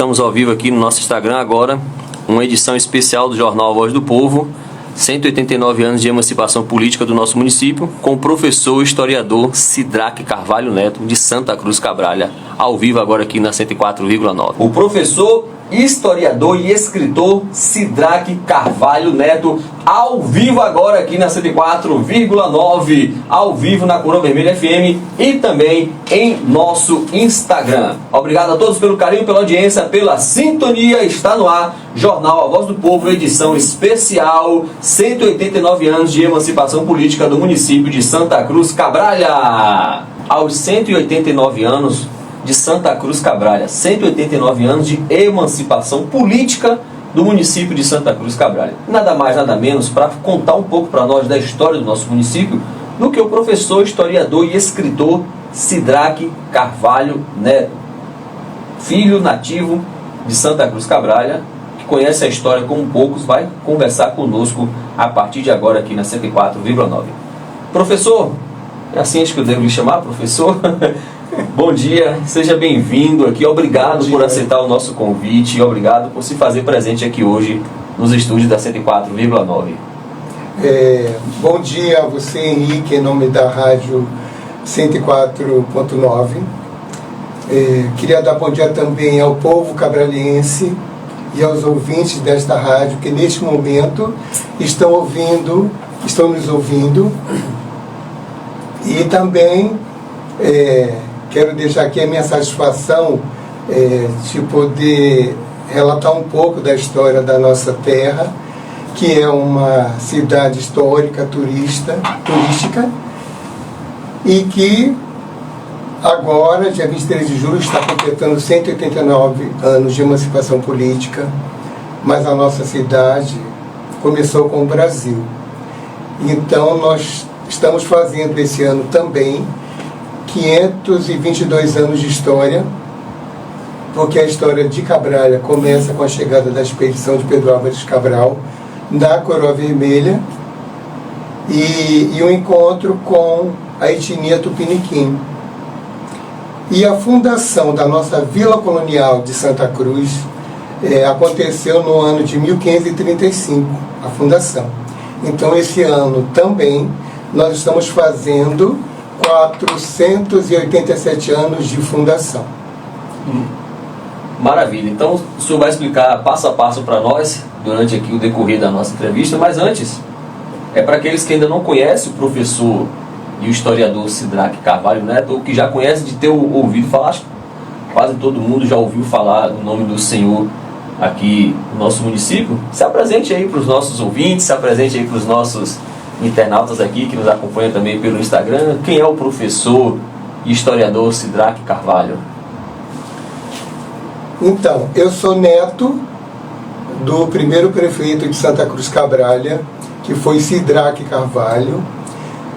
Estamos ao vivo aqui no nosso Instagram agora, uma edição especial do Jornal A Voz do Povo, 189 anos de emancipação política do nosso município, com o professor historiador Sidraque Carvalho Neto, de Santa Cruz Cabralha, ao vivo agora aqui na 104,9. O professor, historiador e escritor Sidraque Carvalho Neto, ao vivo agora aqui na 104,9, ao vivo na Coroa Vermelha FM e também em nosso Instagram. Obrigado a todos pelo carinho, pela audiência, pela sintonia. Está no ar, Jornal A Voz do Povo, edição especial, 189 anos de emancipação política do município de Santa Cruz Cabralha. Aos 189 anos de Santa Cruz Cabralha, 189 anos de emancipação política do município de Santa Cruz Cabralha. Nada mais, nada menos, para contar um pouco para nós da história do nosso município, do que o professor, historiador e escritor Sidraque Carvalho Neto, filho nativo de Santa Cruz Cabralha, que conhece a história como poucos, vai conversar conosco a partir de agora aqui na 104,9. Professor, é assim acho que eu devo lhe chamar, professor? Bom dia, seja bem-vindo aqui, obrigado por aceitar o nosso convite e obrigado por se fazer presente aqui hoje nos estúdios da 104,9. Bom dia a você, Henrique, em nome da rádio 104.9. Queria dar bom dia também ao povo cabraliense e aos ouvintes desta rádio que neste momento estão nos ouvindo, e também quero deixar aqui a minha satisfação de poder relatar um pouco da história da nossa terra, que é uma cidade histórica, turística, e que agora, dia 23 de julho, está completando 189 anos de emancipação política, mas a nossa cidade começou com o Brasil. Então nós estamos fazendo esse ano também 522 anos de história, porque a história de Cabralha começa com a chegada da expedição de Pedro Álvares Cabral da Coroa Vermelha e o encontro com a etnia Tupiniquim. E a fundação da nossa Vila Colonial de Santa Cruz aconteceu no ano de 1535, a fundação. Então esse ano também nós estamos fazendo 487 anos de fundação. Maravilha, então o senhor vai explicar passo a passo para nós durante aqui o decorrer da nossa entrevista, mas antes, para aqueles que ainda não conhecem o professor e o historiador Sidraque Carvalho Neto, ou que já conhece de ter ouvido falar, acho que quase todo mundo já ouviu falar do nome do senhor aqui no nosso município, se apresente aí para os nossos ouvintes, se apresente aí para os nossos internautas aqui que nos acompanham também pelo Instagram. Quem é o professor e historiador Sidraque Carvalho? Então, eu sou neto do primeiro prefeito de Santa Cruz Cabralha, que foi Sidraque Carvalho,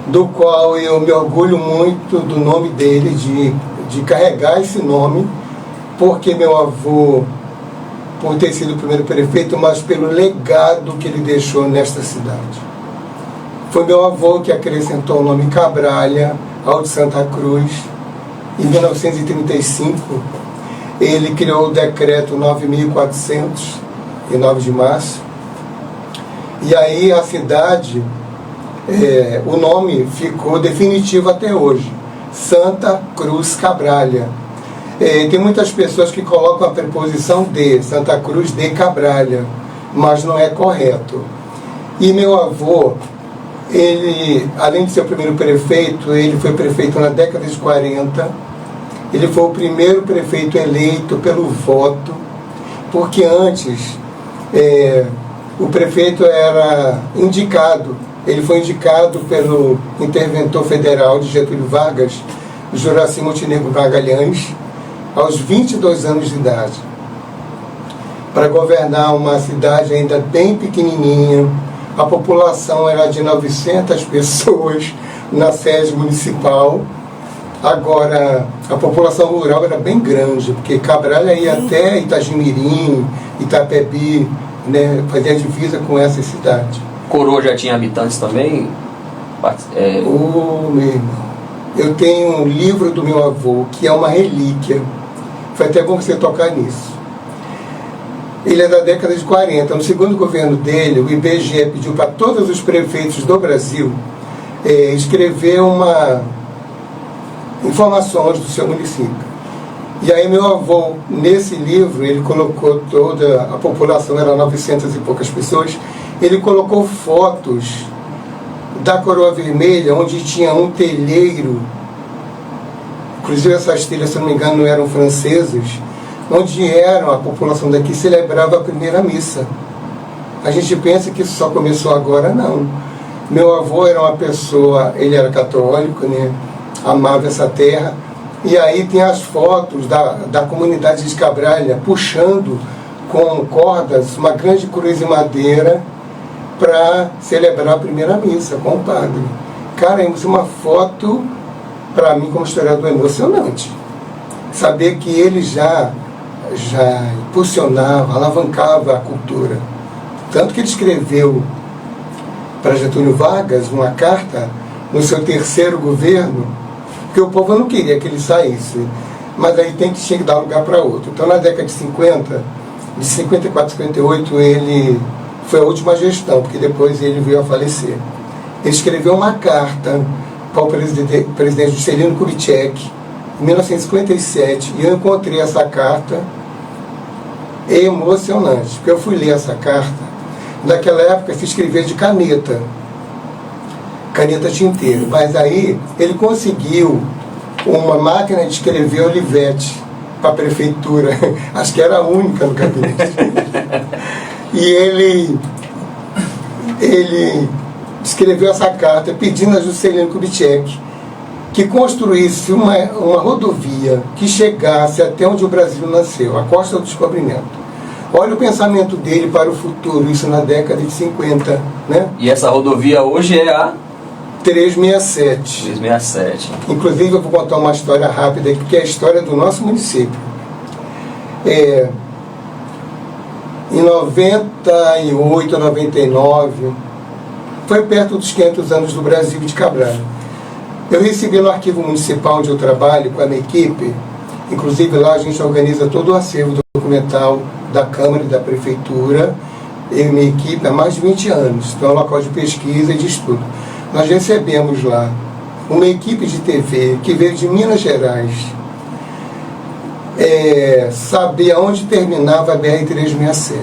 do qual eu me orgulho muito do nome dele, de carregar esse nome, porque meu avô, por ter sido o primeiro prefeito, mas pelo legado que ele deixou nesta cidade. Foi meu avô que acrescentou o nome Cabralha ao de Santa Cruz. Em 1935, ele criou o decreto 9.400, em 9 de março. E aí a cidade, o nome ficou definitivo até hoje, Santa Cruz Cabralha. Tem muitas pessoas que colocam a preposição de, Santa Cruz de Cabralha, mas não é correto. E meu avô, ele, além de ser o primeiro prefeito, ele foi prefeito na década de 40, ele foi o primeiro prefeito eleito pelo voto, porque antes o prefeito era indicado, ele foi indicado pelo interventor federal de Getúlio Vargas, Juraci Montenegro Magalhães, aos 22 anos de idade, para governar uma cidade ainda bem pequenininha. A população era de 900 pessoas na sede municipal. Agora, a população rural era bem grande, porque Cabralha ia até Itagimirim, Itapebi, né, fazia divisa com essa cidade. Coroa já tinha habitantes também? Meu irmão, eu tenho um livro do meu avô, que é uma relíquia. Foi até bom você tocar nisso. Ele é da década de 40. No segundo governo dele, o IBGE pediu para todos os prefeitos do Brasil escrever informações do seu município. E aí meu avô, nesse livro, ele colocou toda a população, era 900 e poucas pessoas, ele colocou fotos da Coroa Vermelha, onde tinha um telheiro, inclusive essas telhas, se não me engano, não eram francesas, onde a população daqui celebrava a primeira missa. A gente pensa que isso só começou agora, não. Meu avô era uma pessoa, ele era católico, né? Amava essa terra, e aí tem as fotos da comunidade de Cabralha puxando com cordas uma grande cruz de madeira para celebrar a primeira missa com o padre. Cara, isso é uma foto, para mim como historiador, emocionante. Saber que ele já impulsionava, alavancava a cultura. Tanto que ele escreveu para Getúlio Vargas uma carta no seu terceiro governo, porque o povo não queria que ele saísse, mas aí tinha que dar lugar para outro. Então na década de 50, de 54 a 58, ele foi a última gestão, porque depois ele veio a falecer. Ele escreveu uma carta para o presidente Juscelino Kubitschek, em 1957, e eu encontrei essa carta emocionante, porque eu fui ler essa carta. Naquela época se escrevia de caneta tinteiro, mas aí ele conseguiu uma máquina de escrever Olivetti para a prefeitura, acho que era a única no gabinete. E ele escreveu essa carta pedindo a Juscelino Kubitschek que construísse uma rodovia que chegasse até onde o Brasil nasceu, a Costa do Descobrimento. Olha o pensamento dele para o futuro, isso na década de 50, né? E essa rodovia hoje é a 367. 367. Inclusive eu vou contar uma história rápida aqui, que é a história do nosso município. Em 98, 99, foi perto dos 500 anos do Brasil de Cabral. Eu recebi no arquivo municipal onde eu trabalho com a minha equipe, inclusive lá a gente organiza todo o acervo documental da Câmara e da Prefeitura, eu e minha equipe há mais de 20 anos, então é um local de pesquisa e de estudo. Nós recebemos lá uma equipe de TV que veio de Minas Gerais, saber aonde terminava a BR-367.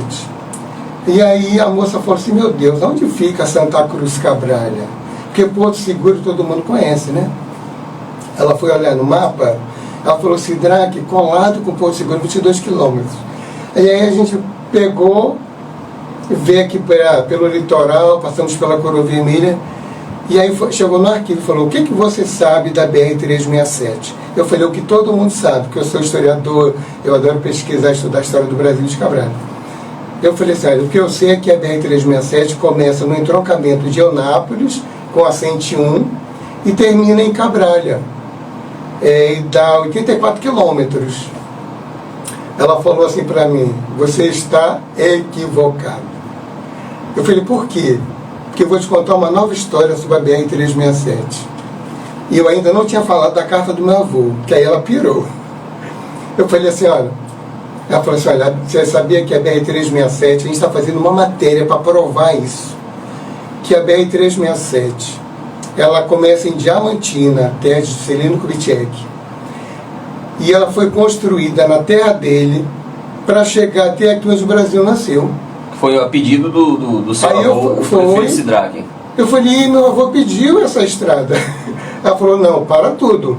E aí a moça falou assim, meu Deus, onde fica Santa Cruz Cabralha? Porque Porto Seguro todo mundo conhece, né? Ela foi olhar no mapa, ela falou, Sidraque, colado com Porto Seguro, 22 quilômetros. E aí a gente pegou, veio aqui pelo litoral, passamos pela Coroa Vermelha, e aí chegou no arquivo e falou, o que você sabe da BR-367? Eu falei, o que todo mundo sabe, porque eu sou historiador, eu adoro pesquisar, estudar a história do Brasil de Cabral. Eu falei assim, olha, o que eu sei é que a BR-367 começa no entroncamento de Eunápolis, com a 101, e termina em Cabralha, e dá 84 quilômetros. Ela falou assim para mim, você está equivocado. Eu falei, por quê? Porque eu vou te contar uma nova história sobre a BR-367. E eu ainda não tinha falado da carta do meu avô, que aí ela pirou. Eu falei assim, olha, ela falou assim, olha, você sabia que a BR-367, a gente está fazendo uma matéria para provar isso, que a BR-367, ela começa em Diamantina, terra de Juscelino Kubitschek, e ela foi construída na terra dele para chegar até aqui onde o Brasil nasceu. Foi a pedido do seu avô, o prefeito Sidraque. Eu falei, meu avô pediu essa estrada. Ela falou, não, para tudo.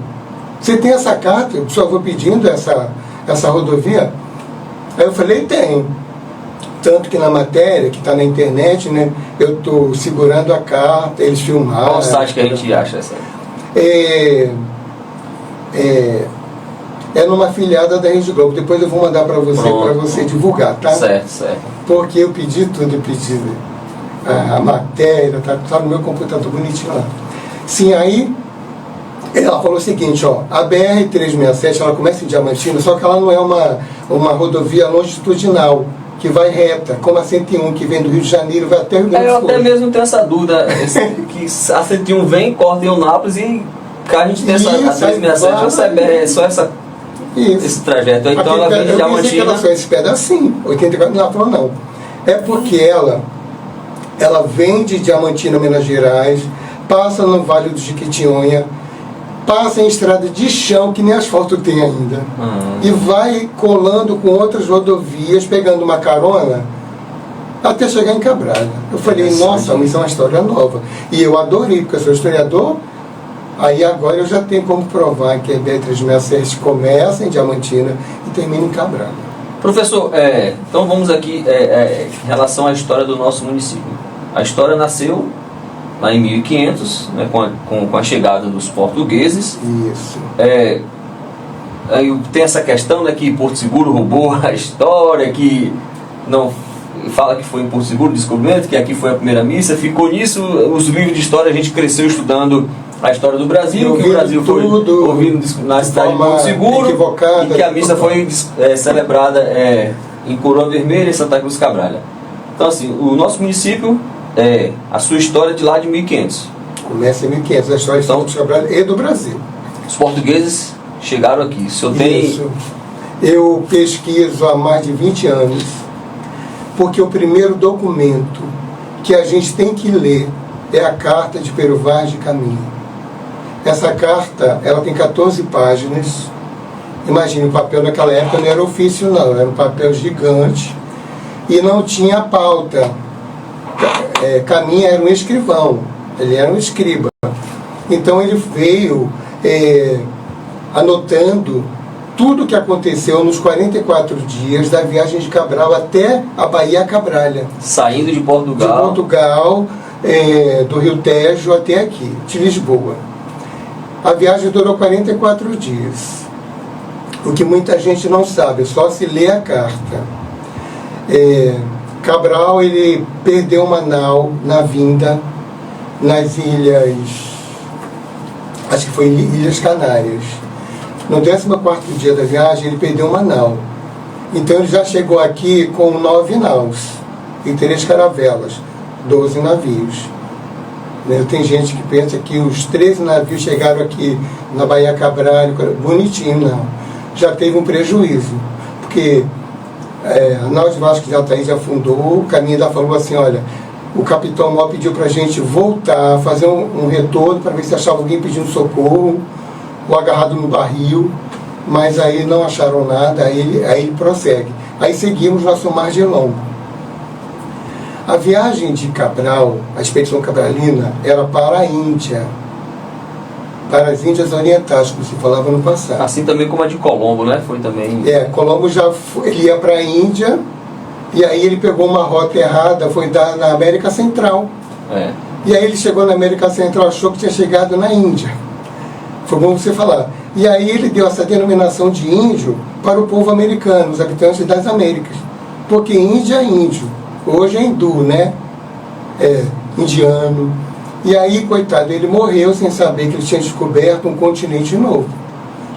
Você tem essa carta, o seu avô pedindo essa rodovia? Aí eu falei, tem. Tanto que na matéria, que está na internet, né, eu estou segurando a carta, eles filmaram. Qual o site que a gente acha essa? É numa afiliada da Rede Globo. Depois eu vou mandar para você divulgar, tá? Certo, certo. Porque eu pedi tudo, eu pedi a matéria, tá no meu computador bonitinho lá. Sim, aí ela falou o seguinte, ó, a BR-367, ela começa em Diamantina, só que ela não é uma rodovia longitudinal, que vai reta, como a 101, que vem do Rio de Janeiro, vai até o Rio Grande do Sul. Eu até mesmo tenho essa dúvida, que a 101 vem, corta em Eunápolis e a gente tem essa 367, é só essa Isso. esse trajeto. Então ela vem de Eu pensei que Diamantina. ela só esse pedacinho, 84, ela falou não. É porque ela vem de Diamantina, Minas Gerais, passa no Vale do Jequitinhonha, passa em estrada de chão, que nem asfalto tem ainda, e vai colando com outras rodovias, pegando uma carona, até chegar em Cabralha. Eu falei, nossa, mas isso é uma história nova. E eu adorei, porque eu sou historiador, aí agora eu já tenho como provar que a BR-367 começa em Diamantina e termina em Cabralha. Professor, então vamos aqui em relação à história do nosso município. A história nasceu lá em 1500, né, com a chegada dos portugueses. Isso. Aí tem essa questão, né, que Porto Seguro roubou a história, que não fala que foi em Porto Seguro o descobrimento, que aqui foi a primeira missa. Ficou nisso, os livros de história, a gente cresceu estudando a história do Brasil, que o Brasil foi ouvindo na cidade de Porto Seguro, e que a missa foi celebrada em Coroa Vermelha, em Santa Cruz Cabralha. Então, assim, o nosso município, a sua história de lá de 1500. Começa em 1500, a história de Santa Cruz Cabralha e do Brasil. Os portugueses chegaram aqui. O senhor tem... Isso. Eu pesquiso há mais de 20 anos, porque o primeiro documento que a gente tem que ler é a Carta de Pero Vaz de Caminha. Essa carta, ela tem 14 páginas. Imagine, o papel naquela época não era ofício não, era um papel gigante e não tinha pauta. Caminha era um escrivão, ele era um escriba. Então ele veio anotando tudo o que aconteceu nos 44 dias da viagem de Cabral até a Bahia Cabralha. Saindo de Portugal. De Portugal, do Rio Tejo até aqui, de Lisboa. A viagem durou 44 dias. O que muita gente não sabe, só se lê a carta. Cabral, ele perdeu uma nau na vinda nas ilhas, acho que foi Ilhas Canárias. No 14º dia da viagem, ele perdeu uma nau. Então ele já chegou aqui com 9 naus e 3 caravelas, 12 navios. Tem gente que pensa que os 13 navios chegaram aqui na Bahia Cabralha, bonitinho, não. Já teve um prejuízo, porque a nau de Vasco de Altaíde afundou, o Caminha ainda falou assim, olha, o capitão Mó pediu para a gente voltar, fazer um retorno para ver se achava alguém pedindo socorro, ou agarrado no barril, mas aí não acharam nada, aí ele prossegue. Aí seguimos nosso mar de longo. A viagem de Cabral, a expedição cabralina, era para a Índia, para as Índias Orientais, como se falava no passado. Assim também como a de Colombo, né? Foi também... Colombo ele ia para a Índia, e aí ele pegou uma rota errada, foi dar na América Central. E aí ele chegou na América Central, achou que tinha chegado na Índia. Foi bom você falar. E aí ele deu essa denominação de índio para o povo americano, os habitantes das Américas. Porque Índia é índio. Hoje é hindu, né? Indiano. E aí, coitado, ele morreu sem saber que ele tinha descoberto um continente novo,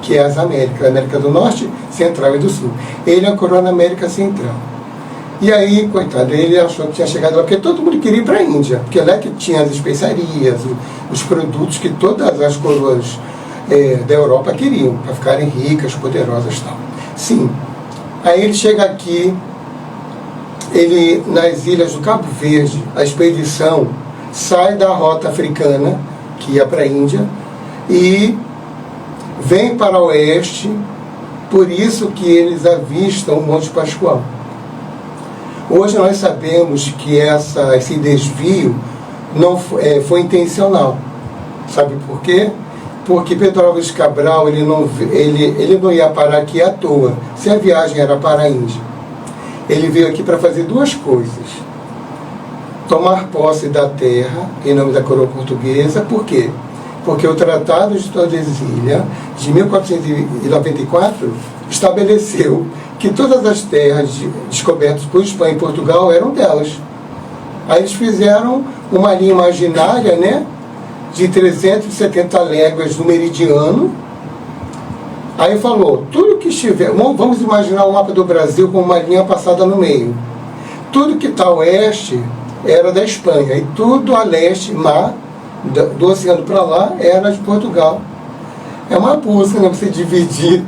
que é as Américas, a América do Norte, Central e do Sul. Ele ancorou na América Central. E aí, coitado, ele achou que tinha chegado lá, porque todo mundo queria ir para a Índia, porque lá que tinha as especiarias, os produtos que todas as coroas da Europa queriam, para ficarem ricas, poderosas e tal. Sim. Aí ele chega aqui, nas ilhas do Cabo Verde, a expedição sai da rota africana, que ia para a Índia, e vem para o oeste, por isso que eles avistam o Monte Pascoal. Hoje nós sabemos que esse desvio não foi intencional. Sabe por quê? Porque Pedro Álvares Cabral ele não ia parar aqui à toa, se a viagem era para a Índia. Ele veio aqui para fazer duas coisas. Tomar posse da terra, em nome da coroa portuguesa. Por quê? Porque o Tratado de Tordesilhas, de 1494, estabeleceu que todas as terras descobertas por Espanha e Portugal eram delas. Aí eles fizeram uma linha imaginária, né, de 370 léguas do meridiano. Aí falou, tudo que estiver... Vamos imaginar o mapa do Brasil com uma linha passada no meio. Tudo que está a oeste era da Espanha, e tudo a leste, mar, do oceano para lá, era de Portugal. É uma busca, né, você dividir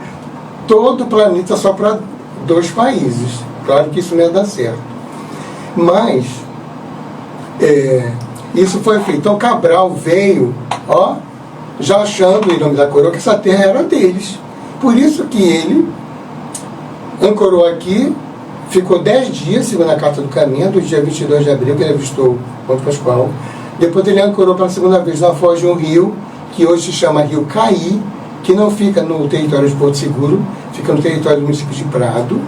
todo o planeta só para 2 países. Claro que isso não ia dar certo. Mas, isso foi feito. Então Cabral veio, já achando, em nome da coroa, que essa terra era deles. Por isso que ele ancorou aqui, ficou 10 dias, segundo a Carta do Caminho, do dia 22 de abril, que ele avistou o Ponto Pascoal. Depois ele ancorou pela segunda vez na foz de um rio, que hoje se chama Rio Caí, que não fica no território de Porto Seguro, fica no território do município de Prado,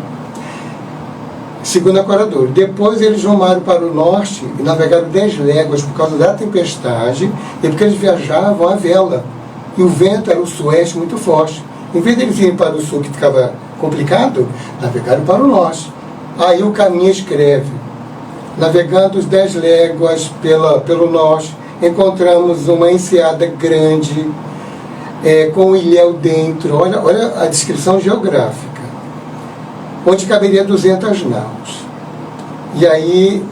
segundo ancorador. Depois eles rumaram para o norte e navegaram 10 léguas por causa da tempestade e porque eles viajavam à vela. E o vento era o sueste muito forte. Em vez deles irem para o sul, que ficava complicado, navegaram para o norte. Aí o Caminho escreve: navegando os 10 léguas pelo norte, encontramos uma enseada grande, com um ilhéu dentro. Olha a descrição geográfica. Onde caberia 200 naus. E aí,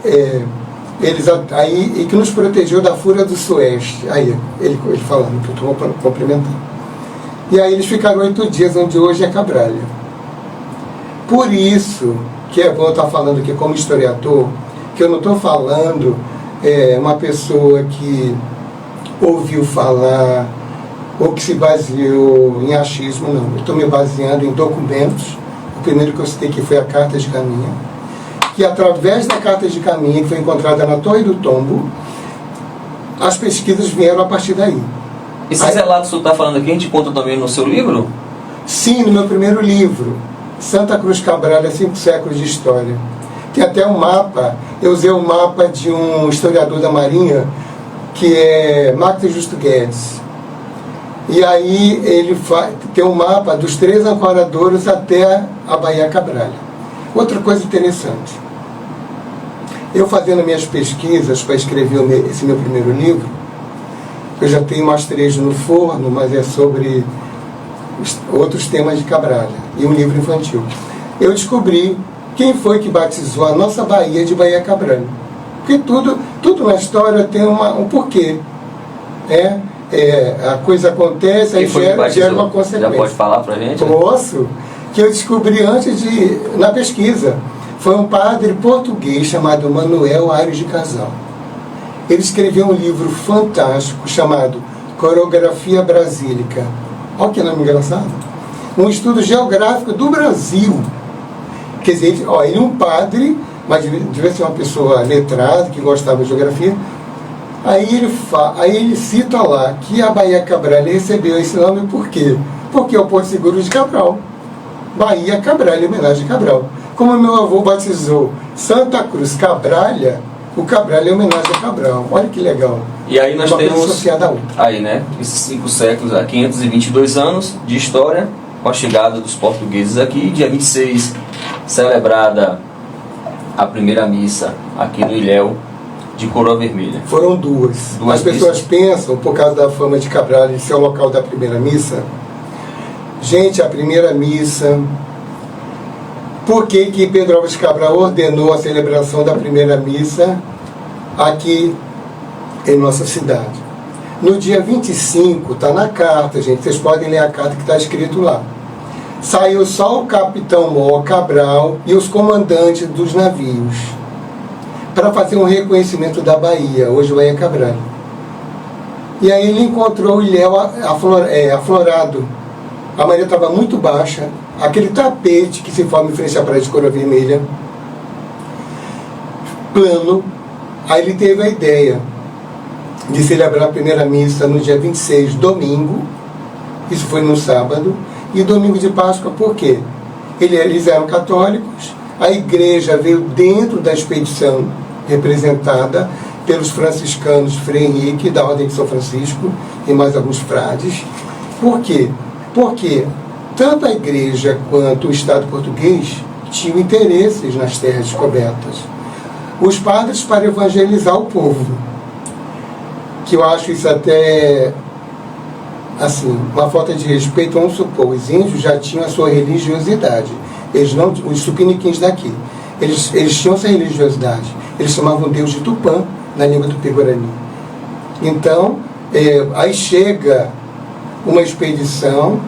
e que nos protegeu da fúria do sueste. Aí, ele falando, que eu estou complementando. E aí eles ficaram 8 dias, onde hoje é Cabralha. Por isso, que é bom estar falando aqui como historiador, que eu não estou falando uma pessoa que ouviu falar ou que se baseou em achismo, não. Eu estou me baseando em documentos. O primeiro que eu citei aqui foi a Carta de Caminha, que através da Carta de Caminha, que foi encontrada na Torre do Tombo, as pesquisas vieram a partir daí. Esses relatos que você está falando aqui, a gente conta também no seu livro? Sim, no meu primeiro livro, Santa Cruz Cabrália, 5 séculos de história. Tem até um mapa, eu usei o mapa de um historiador da Marinha, que é Marcos Justo Guedes. E aí ele tem um mapa dos 3 ancoradores até a Baía Cabralha. Outra coisa interessante, eu fazendo minhas pesquisas para escrever esse meu primeiro livro, eu já tenho mais 3 no forno, mas é sobre outros temas de Cabralha, e um livro infantil. Eu descobri quem foi que batizou a nossa Baía de Baía Cabralha. Porque tudo na história tem um porquê. A coisa acontece, aí gera uma consequência. Já pode falar pra gente? Posso? Que eu descobri na pesquisa. Foi um padre português chamado Manuel Aires de Casal. Ele escreveu um livro fantástico chamado Coreografia Brasílica. Olha que nome engraçado. Um estudo geográfico do Brasil. Quer dizer, ele é um padre, mas devia ser uma pessoa letrada, que gostava de geografia. Aí ele cita lá que a Baía Cabralha recebeu esse nome por quê? Porque é o Porto Seguro de Cabral. Baía Cabralha, em homenagem a Cabral. Como meu avô batizou Santa Cruz Cabralha, o Cabralha é homenagem a Cabral. Olha que legal. E aí nós temos associada a outra. Aí, né, esses 5 séculos, 522 anos de história, com a chegada dos portugueses aqui, dia 26, celebrada a primeira missa aqui no Ilhéu de Coroa Vermelha. Foram duas. As pessoas pensam, por causa da fama de Cabral de ser o local da primeira missa. Gente, a primeira missa... Por que Pedro Álvares Cabral ordenou a celebração da primeira missa aqui em nossa cidade? No dia 25, está na carta, gente, vocês podem ler a carta que está escrito lá. Saiu só o capitão Mó Cabral e os comandantes dos navios para fazer um reconhecimento da Baía, hoje Baía Cabralha. E aí ele encontrou o ilhéu aflorado. A maré estava muito baixa, aquele tapete que se forma em frente à praia de Coroa Vermelha, plano. Aí ele teve a ideia de celebrar a primeira missa no dia 26, domingo, isso foi no sábado, e domingo de Páscoa, por quê? Eles eram católicos, a igreja veio dentro da expedição, representada pelos franciscanos Frei Henrique, da Ordem de São Francisco, e mais alguns frades. Por quê? Porque tanto a igreja quanto o Estado português tinham interesses nas terras descobertas. Os padres para evangelizar o povo, que eu acho isso até assim, uma falta de respeito. Vamos supor, os índios já tinham a sua religiosidade, eles não, os tupiniquins daqui, eles tinham essa religiosidade, eles chamavam Deus de Tupã na língua tupi-guarani. Então aí chega uma expedição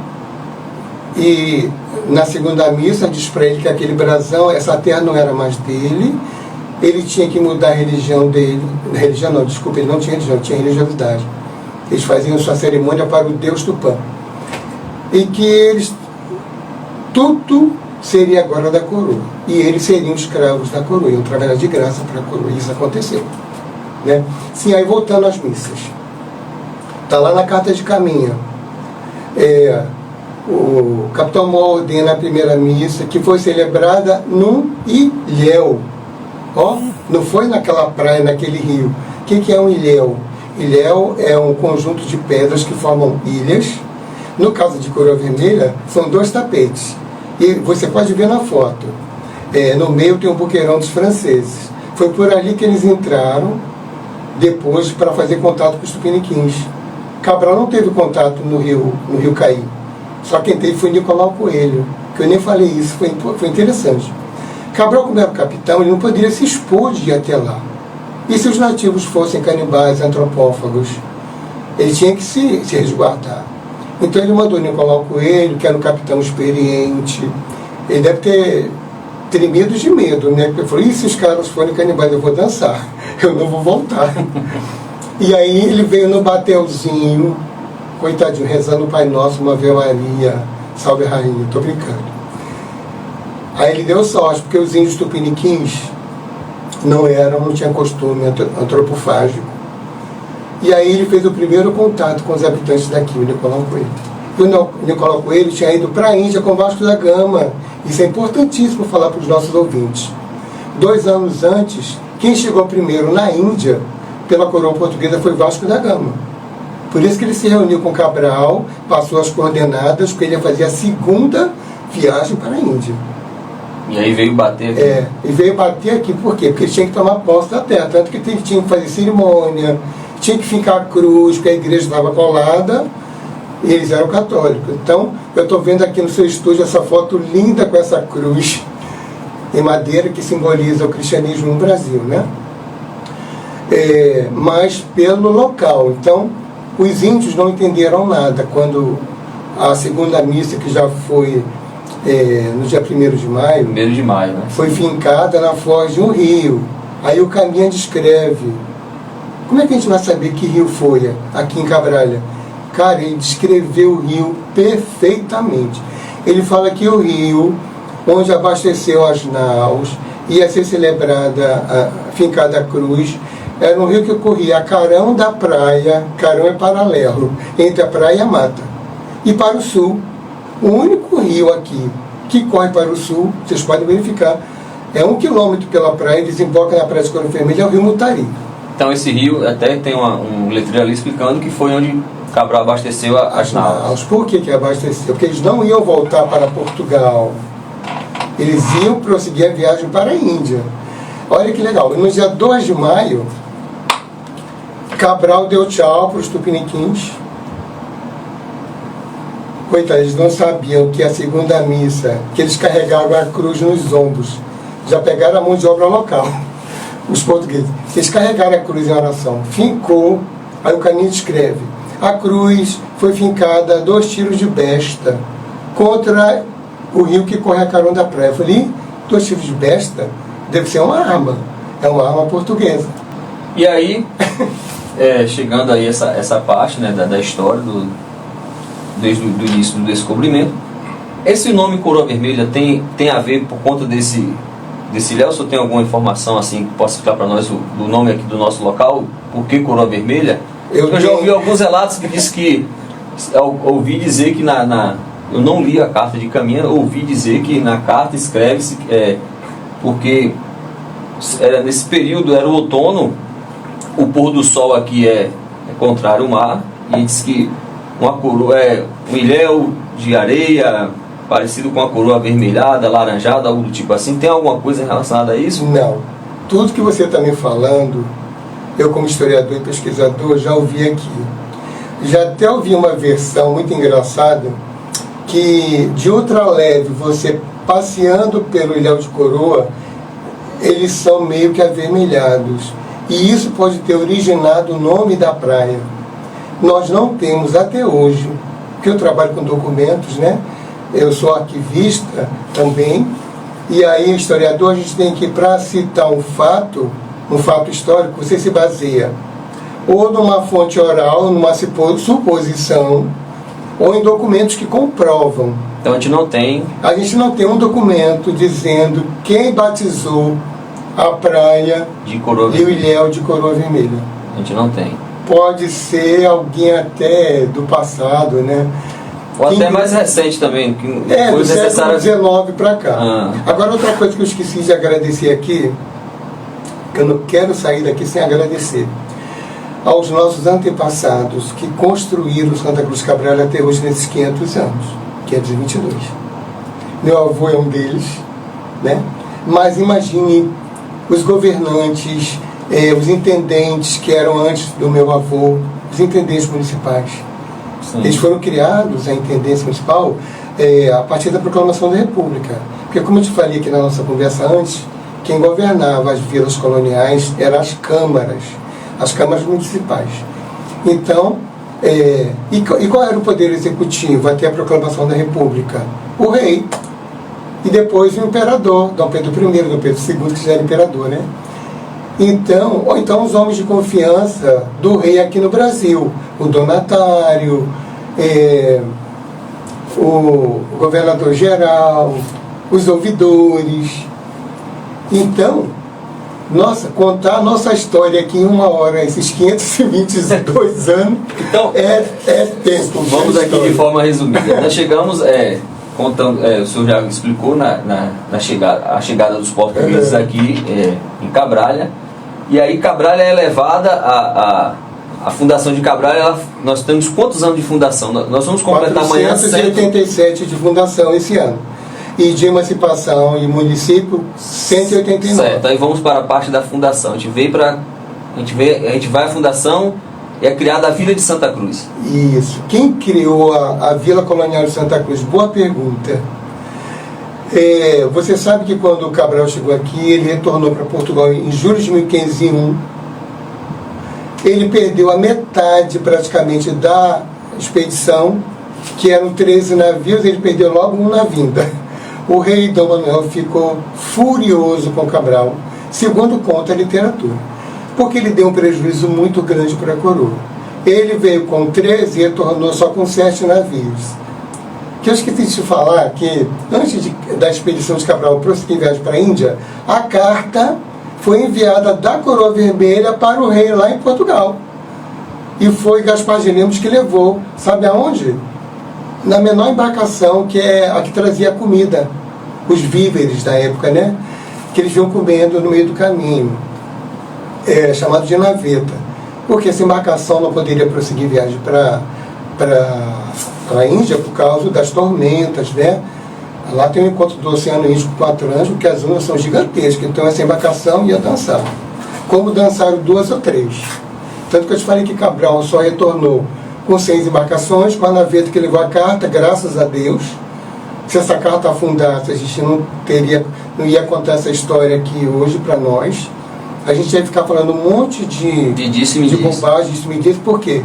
E na segunda missa diz para ele que aquele brasão, essa terra não era mais dele, ele tinha que mudar a religião dele. Religião não, desculpa, ele não tinha religião, tinha religiosidade. Eles faziam sua cerimônia para o Deus Tupã. E que eles, tudo seria agora da coroa. E eles seriam escravos da coroa, iam trabalhar de graça para a coroa. E isso aconteceu. Né? Sim, aí voltando às missas. Está lá na carta de caminho. O capitão Mor ordena a primeira missa, que foi celebrada num ilhéu. Ó, não foi naquela praia, naquele rio. O que é um ilhéu? Ilhéu é um conjunto de pedras que formam ilhas. No caso de Coroa Vermelha, são 2 tapetes. E você pode ver na foto. No meio tem um boqueirão dos franceses. Foi por ali que eles entraram, depois, para fazer contato com os tupiniquins. Cabral não teve contato no rio Caí. Só quem teve foi Nicolau Coelho, que eu nem falei isso, foi interessante. Cabral, como era o capitão, ele não poderia se expor de ir até lá. E se os nativos fossem canibais, antropófagos? Ele tinha que se resguardar. Então ele mandou Nicolau Coelho, que era um capitão experiente. Ele deve ter tremido de medo, né? Porque ele falou, e se os caras forem canibais, eu vou dançar, eu não vou voltar. E aí ele veio no batelzinho, coitadinho, rezando o Pai Nosso, uma Ave Maria, salve Rainha, tô brincando. Aí ele deu sorte, porque os índios tupiniquins não tinham costume antropofágico. E aí ele fez o primeiro contato com os habitantes daqui, o Nicolau Coelho. E o Nicolau Coelho tinha ido para a Índia com Vasco da Gama. Isso é importantíssimo falar para os nossos ouvintes. 2 anos antes, quem chegou primeiro na Índia, pela coroa portuguesa, foi Vasco da Gama. Por isso que ele se reuniu com Cabral, passou as coordenadas, porque ele ia fazer a segunda viagem para a Índia. E aí veio bater aqui. E veio bater aqui, por quê? Porque ele tinha que tomar posse da terra. Tanto que ele tinha que fazer cerimônia, tinha que ficar a cruz, porque a igreja estava colada, e eles eram católicos. Então, eu estou vendo aqui no seu estúdio essa foto linda com essa cruz em madeira que simboliza o cristianismo no Brasil, né? Mas pelo local. Então, os índios não entenderam nada quando a segunda missa, que já foi no dia 1º de maio, 1º de maio, né? Foi fincada na foz de um rio. Aí o Caminha descreve. Como é que a gente vai saber que rio foi aqui em Cabralha? Cara, ele descreveu o rio perfeitamente. Ele fala que o rio, onde abasteceu as naus, ia ser celebrada, fincada a cruz, era um rio que corria a carão da praia, carão é paralelo, entre a praia e a mata. E para o sul, o único rio aqui que corre para o sul, vocês podem verificar, é 1 quilômetro pela praia e desemboca na praia de Coroa Vermelha, é o rio Mutari. Então esse rio, até tem um letreiro ali explicando que foi onde Cabral abasteceu as naus. Por que abasteceu? Porque eles não iam voltar para Portugal. Eles iam prosseguir a viagem para a Índia. Olha que legal. No dia 2 de maio, Cabral deu tchau para os tupiniquins. Coitados, eles não sabiam que a segunda missa, que eles carregavam a cruz nos ombros. Já pegaram a mão de obra local, os portugueses. Eles carregaram a cruz em oração. Fincou, aí o Caminho escreve, a cruz foi fincada a 2 tiros de besta contra o rio que corre a carão da praia. Eu falei, 2 tiros de besta? Deve ser uma arma. É uma arma portuguesa. E aí, chegando aí essa parte, né, da história, desde o início do descobrimento, esse nome Coroa Vermelha tem a ver por conta desse ilhéu? Se tem alguma informação assim que possa explicar para nós do nome aqui do nosso local? Por que Coroa Vermelha? Eu já ouvi alguns relatos que diz que ouvi dizer que eu não li a carta de Caminha, ouvi dizer que na carta escreve-se porque nesse período era o outono, o pôr do sol aqui é contrário ao mar, e diz que uma coroa um ilhéu de areia parecido com a coroa avermelhada, alaranjada, algo do tipo assim. Tem alguma coisa relacionada a isso? Não. Tudo que você está me falando, eu como historiador e pesquisador já ouvi aqui. Já até ouvi uma versão muito engraçada que de ultraleve, você passeando pelo ilhéu de Coroa, eles são meio que avermelhados. E isso pode ter originado o nome da praia. Nós não temos até hoje, porque eu trabalho com documentos, né? eu sou arquivista também, e aí, historiador, a gente tem que, para citar um fato histórico, você se baseia ou numa fonte oral, numa suposição, ou em documentos que comprovam. Então a gente não tem um documento dizendo quem batizou a praia de Coroa Rio Ilhéu de Coroa Vermelha. A gente não tem. Pode ser alguém até do passado, né? Ou até mais recente também. Que do século XIX para cá. Agora, outra coisa que eu esqueci de agradecer aqui, que eu não quero sair daqui sem agradecer, aos nossos antepassados que construíram Santa Cruz Cabral até hoje nesses 500 anos, 522. Meu avô é um deles, né? Mas imagine os governantes, os intendentes que eram antes do meu avô, os intendentes municipais. Sim. Eles foram criados, a intendência municipal, a partir da proclamação da República. Porque, como eu te falei aqui na nossa conversa antes, quem governava as vilas coloniais eram as câmaras municipais. Então, e qual era o poder executivo até a proclamação da República? O rei. E depois o imperador, Dom Pedro I, Dom Pedro II, que já era imperador, né? Então, ou então os homens de confiança do rei aqui no Brasil, o donatário, o governador-geral, os ouvidores. Então, contar a nossa história aqui em 1 hora, esses 522 anos, então, é tempo. Vamos aqui de forma resumida. Nós chegamos, contando, o senhor já explicou a chegada dos portugueses aqui em Cabralha. E aí Cabralha é levada a fundação de Cabralha, nós temos quantos anos de fundação? Nós vamos completar amanhã 487 de fundação esse ano. E de emancipação e município, 189. Certo, aí vamos para a parte da fundação. A gente vai à fundação e é criada a Vila de Santa Cruz. Isso. Quem criou a Vila Colonial de Santa Cruz? Boa pergunta. Você sabe que quando o Cabral chegou aqui, ele retornou para Portugal em julho de 1501. Ele perdeu a metade praticamente da expedição, que eram 13 navios, ele perdeu logo um na vinda. O rei Dom Manuel ficou furioso com Cabral, segundo conta a literatura, porque ele deu um prejuízo muito grande para a coroa. Ele veio com 13 e retornou só com 7 navios. Que eu esqueci de te falar que, antes da expedição de Cabral prosseguir em viagem para a Índia, a carta foi enviada da Coroa Vermelha para o rei lá em Portugal. E foi Gaspar de Lemos que levou, sabe aonde? Na menor embarcação, que é a que trazia a comida, os víveres da época, né? Que eles iam comendo no meio do caminho, chamado de naveta. Porque essa embarcação não poderia prosseguir viagem para a Índia por causa das tormentas, né? Lá tem um encontro do Oceano Índico com o Atlântico, que as ondas são gigantescas, então essa embarcação ia dançar. Como dançaram 2 ou 3. Tanto que eu te falei que Cabral só retornou com 6 embarcações, com a naveta que levou a carta, graças a Deus. Se essa carta afundasse, a gente não ia contar essa história aqui hoje para nós. A gente ia ficar falando um monte de bobagem, disse-me-disse. Por quê?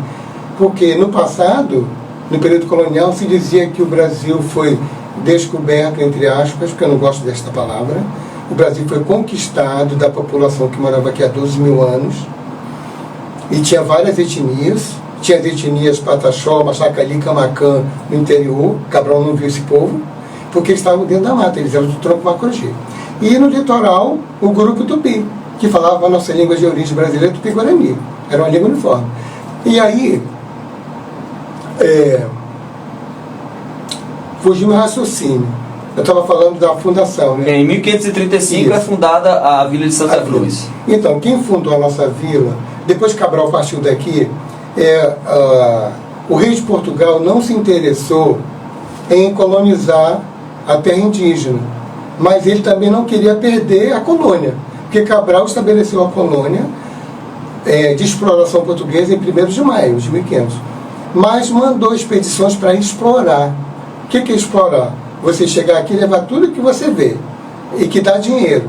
Porque no passado, no período colonial, se dizia que o Brasil foi descoberto, entre aspas, porque eu não gosto desta palavra. O Brasil foi conquistado da população que morava aqui há 12 mil anos. E tinha várias etnias. Tinha as etnias Pataxó, Machacali, Camacã no interior. Cabral não viu esse povo, porque eles estavam dentro da mata, eles eram do tronco Macurugê. E no litoral, o grupo Tupi, que falava a nossa língua de origem brasileira, Tupi-Guarani. Era uma língua uniforme. E aí, fugiu meu raciocínio. Eu estava falando da fundação, né? Em 1535 Isso. É fundada a Vila de Santa Cruz. Então, quem fundou a nossa vila, depois que Cabral partiu daqui, o rei de Portugal não se interessou em colonizar a terra indígena, mas ele também não queria perder a colônia, porque Cabral estabeleceu a colônia de exploração portuguesa em 1º de maio de 1500, mas mandou expedições para explorar. O que é explorar? Você chegar aqui e levar tudo que você vê e que dá dinheiro.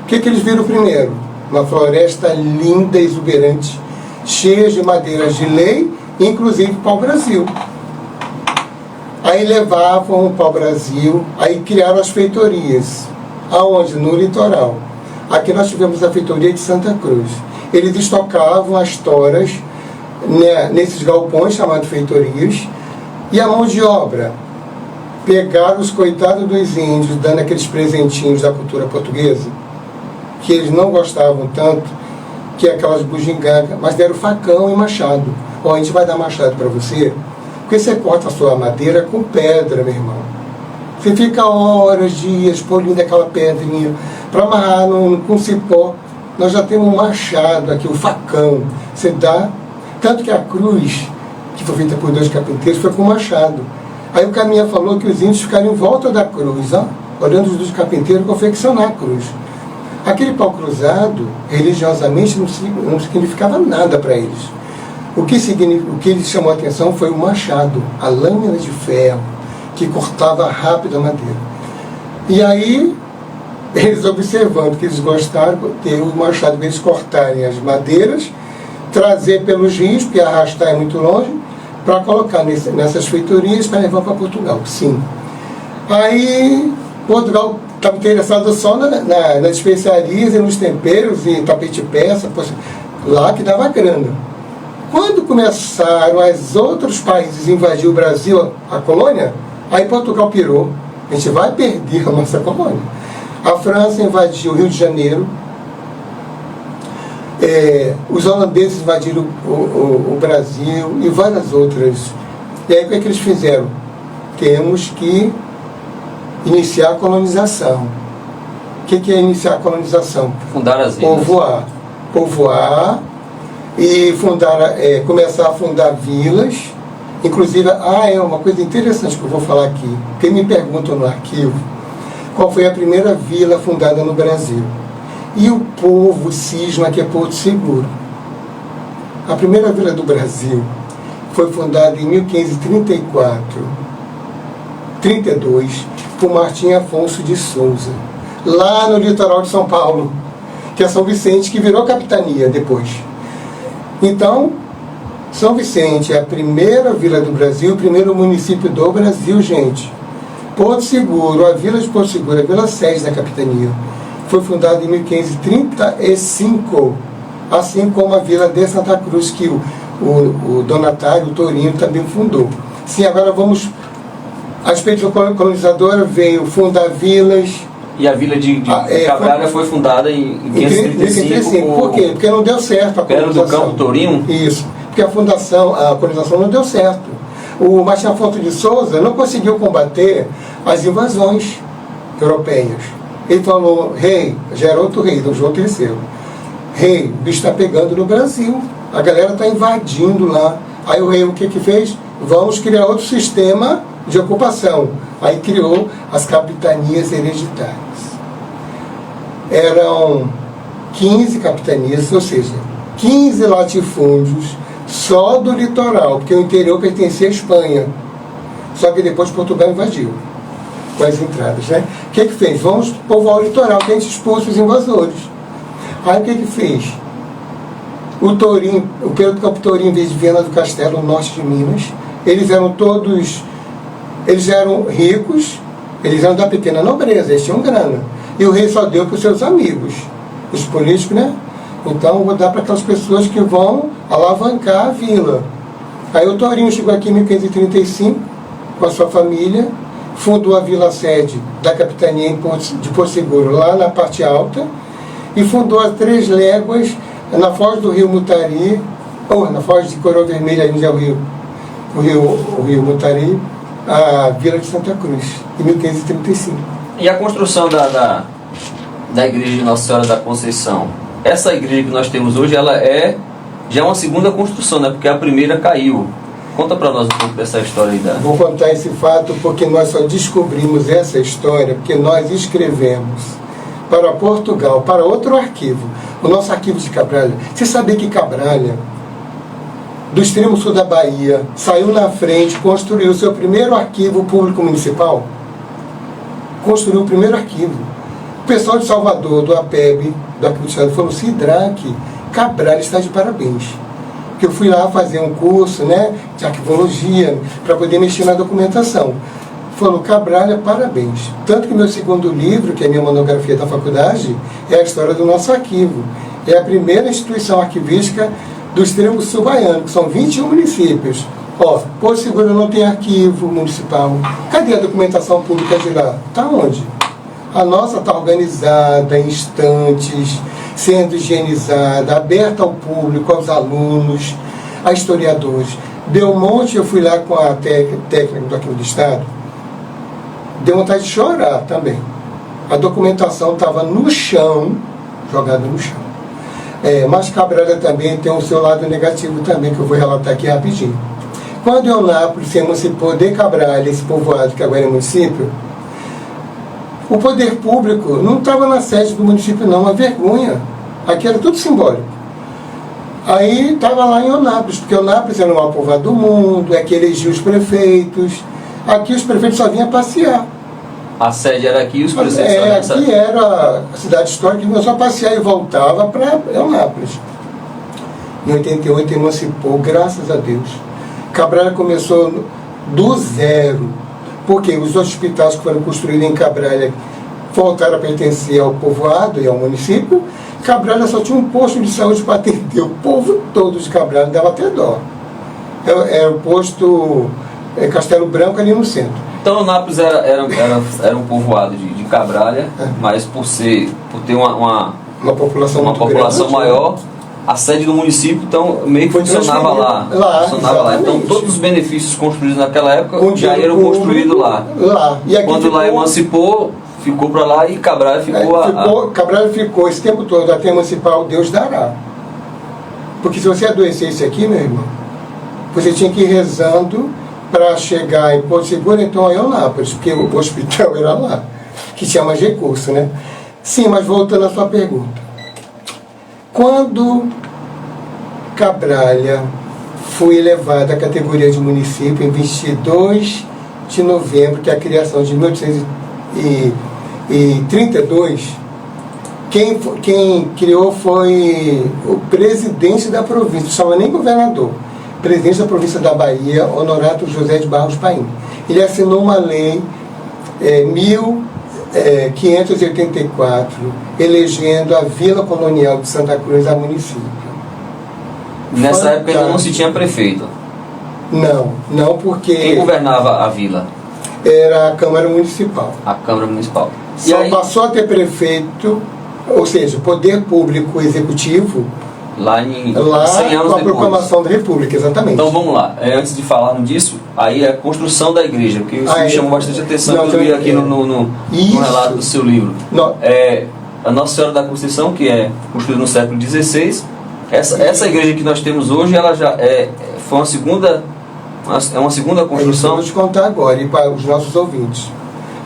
O que eles viram primeiro? Uma floresta linda, exuberante, cheia de madeiras de lei, inclusive para o Brasil. Aí levavam para o Brasil, aí criaram as feitorias. Aonde? No litoral. Aqui nós tivemos a feitoria de Santa Cruz. Eles estocavam as toras, né, nesses galpões chamados feitorias, e a mão de obra pegaram os coitados dos índios, dando aqueles presentinhos da cultura portuguesa, que eles não gostavam tanto, que é aquelas bugigangas, mas deram facão e machado. Ó, a gente vai dar machado para você, porque você corta a sua madeira com pedra, meu irmão. Você fica horas, dias, polindo aquela pedrinha para amarrar com cipó. Nós já temos um machado aqui, o facão. Você dá, tanto que a cruz, que foi feita por 2 carpinteiros, foi com machado. Aí o caminha falou que os índios ficaram em volta da cruz, ó, olhando os 2 carpinteiros confeccionar a cruz. Aquele pau cruzado, religiosamente, não significava nada para eles. O que lhes chamou a atenção foi o machado, a lâmina de ferro, que cortava rápido a madeira. E aí, eles observando que eles gostaram, ter o machado para eles cortarem as madeiras, trazer pelos rios, porque arrastar é muito longe, para colocar nessas feitorias para levar para Portugal. Sim. Aí, Portugal estava interessado só nas especiarias e nos temperos e tapete peça, lá que dava grana. Quando começaram os outros países a invadir o Brasil, a colônia, aí Portugal pirou. A gente vai perder a nossa colônia. A França invadiu o Rio de Janeiro. Os holandeses invadiram o Brasil e várias outras. E aí o que é que eles fizeram? Temos que iniciar a colonização. O que é iniciar a colonização? Fundar as vilas. Povoar e começar a fundar vilas. Inclusive, é uma coisa interessante que eu vou falar aqui. Porque me perguntam no arquivo qual foi a primeira vila fundada no Brasil. E o povo cisma que é Porto Seguro. A primeira vila do Brasil foi fundada em 1532, por Martim Afonso de Souza, lá no litoral de São Paulo, que é São Vicente, que virou capitania depois. Então, São Vicente é a primeira vila do Brasil, o primeiro município do Brasil, gente. Porto Seguro, a vila de Porto Seguro, a vila sede da capitania, foi fundada em 1535, assim como a vila de Santa Cruz, que o donatário, o Torinho, também fundou. Sim, agora vamos... A expedição colonizadora veio fundar vilas. E a vila de Cabralha foi fundada em 1535. Por quê? Porque não deu certo a colonização. Perto do Campo Tourinho? Isso. Porque a colonização não deu certo. O Martim Afonso de Souza não conseguiu combater as invasões europeias. Ele falou, rei, já era outro rei, Dom João III. Rei, o bicho está pegando no Brasil. A galera está invadindo lá. Aí o rei o que fez? Vamos criar outro sistema de ocupação. Aí criou as capitanias hereditárias. Eram 15 capitanias, ou seja, 15 latifúndios só do litoral, porque o interior pertencia à Espanha. Só que depois Portugal invadiu com as entradas, né? O que fez? Vamos povoar o litoral, que a gente expulsa os invasores. Aí o que fez? O Tourinho, o Pedro do Campo Tourinho, em vez de Viana do Castelo, no norte de Minas, eles eram ricos, eles eram da pequena nobreza, eles tinham grana. E o rei só deu para os seus amigos, os políticos, né? Então eu vou dar para aquelas pessoas que vão alavancar a vila. Aí o Tourinho chegou aqui em 1535 com a sua família, fundou a vila sede da capitania de Porto Seguro, lá na parte alta, e fundou a 3 léguas na foz do rio Mutari, na foz de Coroa Vermelha, onde é o rio Mutari, a vila de Santa Cruz, em 1535. E a construção da igreja de Nossa Senhora da Conceição? Essa igreja que nós temos hoje, ela já é uma segunda construção, né? Porque a primeira caiu. Conta para nós um pouco dessa história aí. Vou contar esse fato porque nós só descobrimos essa história porque nós escrevemos para Portugal, para outro arquivo, o nosso arquivo de Cabralha. Você sabia que Cabralha, do extremo sul da Bahia, saiu na frente, construiu o seu primeiro arquivo público municipal? Construiu o primeiro arquivo. O pessoal de Salvador, do APEB, do Arquivo do Estado, falou: Sidraque, Cabralha está de parabéns. porque eu fui lá fazer um curso, né, de arquivologia, para poder mexer na documentação. Falou, Cabralha, parabéns. Tanto que meu segundo livro, que é a minha monografia da faculdade, é a história do nosso arquivo. É a primeira instituição arquivística do extremo sul baiano, que são 21 municípios. Ó, Porto Seguro não tem arquivo municipal. Cadê a documentação pública de lá? Está onde? A nossa está organizada em estantes, sendo higienizada, aberta ao público, aos alunos, a historiadores. Belmonte, eu fui lá com a técnica do Arquivo do Estado, deu vontade de chorar também. A documentação estava no chão, jogada no chão. Mas Cabralha também tem o seu lado negativo também, que eu vou relatar aqui rapidinho. Quando Eunápolis se emancipou de Cabralha, esse povoado que agora é município, o poder público não estava na sede do município não, uma vergonha. Aqui era tudo simbólico. Aí estava lá em Eunápolis, porque Eunápolis era o maior povoado do mundo, é que elegia os prefeitos. Aqui os prefeitos só vinham passear. A sede era aqui e os prefeitos só aqui era a cidade histórica, que começou a passear e voltava para Eunápolis. Em 88 emancipou, graças a Deus. Cabralha começou do zero, porque os hospitais que foram construídos em Cabralha voltaram a pertencer ao povoado e ao município. Cabralha só tinha um posto de saúde para atender o povo todo de Cabralha, dava até dó. Era o posto Castelo Branco ali no centro. Então Eunápolis era um povoado de Cabralha, mas por ter uma população grande, maior, a sede do município então meio que funcionava lá. Então todos os benefícios construídos naquela época já eram construídos lá. E quando lá emancipou, ficou para lá e Cabralha ficou Cabralha ficou esse tempo todo até emancipar, Deus dará. Porque se você adoecesse aqui, meu irmão, você tinha que ir rezando para chegar em Porto Seguro, então a Eunápolis, porque o hospital era lá, que tinha mais recurso, né? Sim, mas voltando à sua pergunta. Quando Cabralha foi elevada à categoria de município em 22 de novembro, que é a criação de 1832, quem criou foi o presidente da província, não estava nem governador, presidente da província da Bahia, Honorato José de Barros Paim. Ele assinou uma lei 1584, elegendo a Vila Colonial de Santa Cruz a município. Nessa época ainda não se tinha prefeito? Não, porque... Quem governava a vila? Era a Câmara Municipal. A Câmara Municipal. Só passou a ter prefeito, ou seja, poder público executivo, lá 100 anos com a proclamação da República, exatamente. Então vamos lá, antes de falarmos disso, aí é a construção da igreja, porque isso me chamou bastante atenção, que eu vi aqui no relato do seu livro. A Nossa Senhora da Conceição, que é construída no século XVI, essa igreja que nós temos hoje, ela já foi uma segunda construção. Eu vou te contar agora, e para os nossos ouvintes.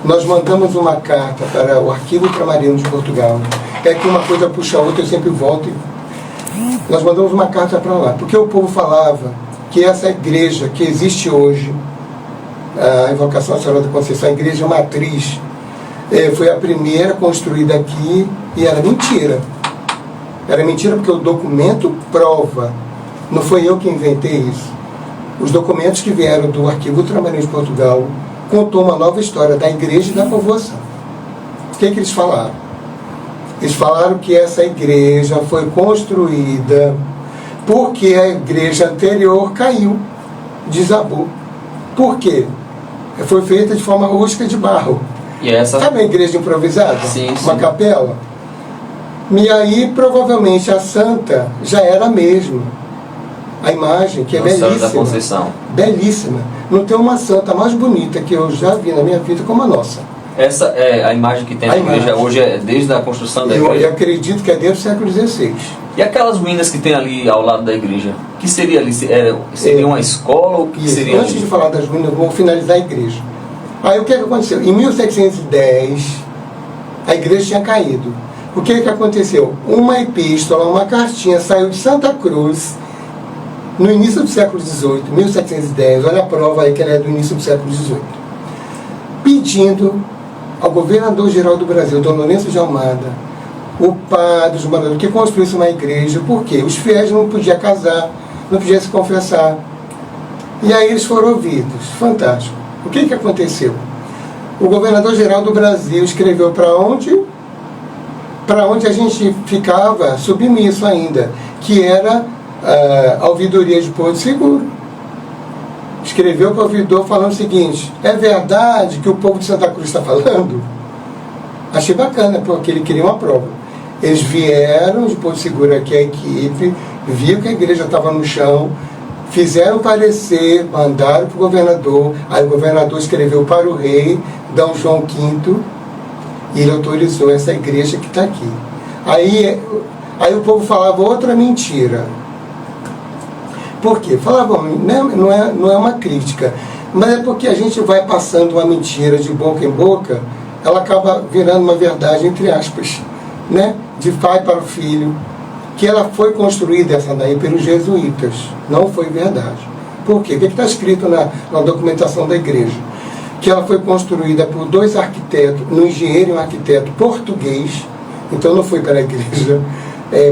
Nós mandamos uma carta para o Arquivo Ultramarino de Portugal. É que uma coisa puxa a outra, eu sempre volto. Nós mandamos uma carta para lá, porque o povo falava que essa igreja que existe hoje, a Invocação à Senhora da Conceição, a igreja matriz, foi a primeira construída aqui, e era mentira. Era mentira porque o documento prova. Não foi eu que inventei isso. Os documentos que vieram do Arquivo Ultramarino de Portugal contou uma nova história da igreja e da povoação. O que eles falaram? Eles falaram que essa igreja foi construída porque a igreja anterior caiu, desabou. Por quê? Foi feita de forma rústica de barro. E essa... Sabe a igreja improvisada? Sim. Uma capela? E aí, provavelmente, a santa já era a mesma. A imagem, que é Nossa belíssima. Da Conceição. Belíssima. Não tem uma santa mais bonita que eu já vi na minha vida como a nossa. Essa é a imagem que tem na igreja hoje, desde a construção da igreja? Eu acredito que é desde o século XVI. E aquelas ruínas que tem ali ao lado da igreja? O que seria ali? Seria uma escola? Ou que seria Antes de falar das ruínas, eu vou finalizar a igreja. Aí o que aconteceu? Em 1710, a igreja tinha caído. O que aconteceu? Uma epístola, uma cartinha saiu de Santa Cruz no início do século XVIII, 1710. Olha a prova aí que ela é do início do século XVIII. Pedindo ao governador-geral do Brasil, Dom Lourenço de Almada, o padre, os moradores, que construísse uma igreja, porque os fiéis não podiam casar não podia se confessar. E aí eles foram ouvidos. Fantástico. O que aconteceu? O governador-geral do Brasil escreveu para onde? Para onde a gente ficava submisso ainda, que era a ouvidoria de Porto Seguro. Escreveu para o ouvidor falando o seguinte: é verdade que o povo de Santa Cruz está falando? Achei bacana, porque ele queria uma prova. Eles vieram de Porto Seguro aqui, a equipe, viu que a igreja estava no chão, fizeram parecer, mandaram para o governador, aí o governador escreveu para o rei, D. João V, e ele autorizou essa igreja que está aqui. Aí o povo falava outra mentira. Por quê? Falavam, não é uma crítica, mas é porque a gente vai passando uma mentira de boca em boca, ela acaba virando uma verdade, entre aspas, né? De pai para o filho, que ela foi construída, essa daí, pelos jesuítas. Não foi verdade. Por quê? O que está escrito na documentação da igreja? Que ela foi construída por 2 arquitetos, um engenheiro e um arquiteto português, então não foi pela igreja,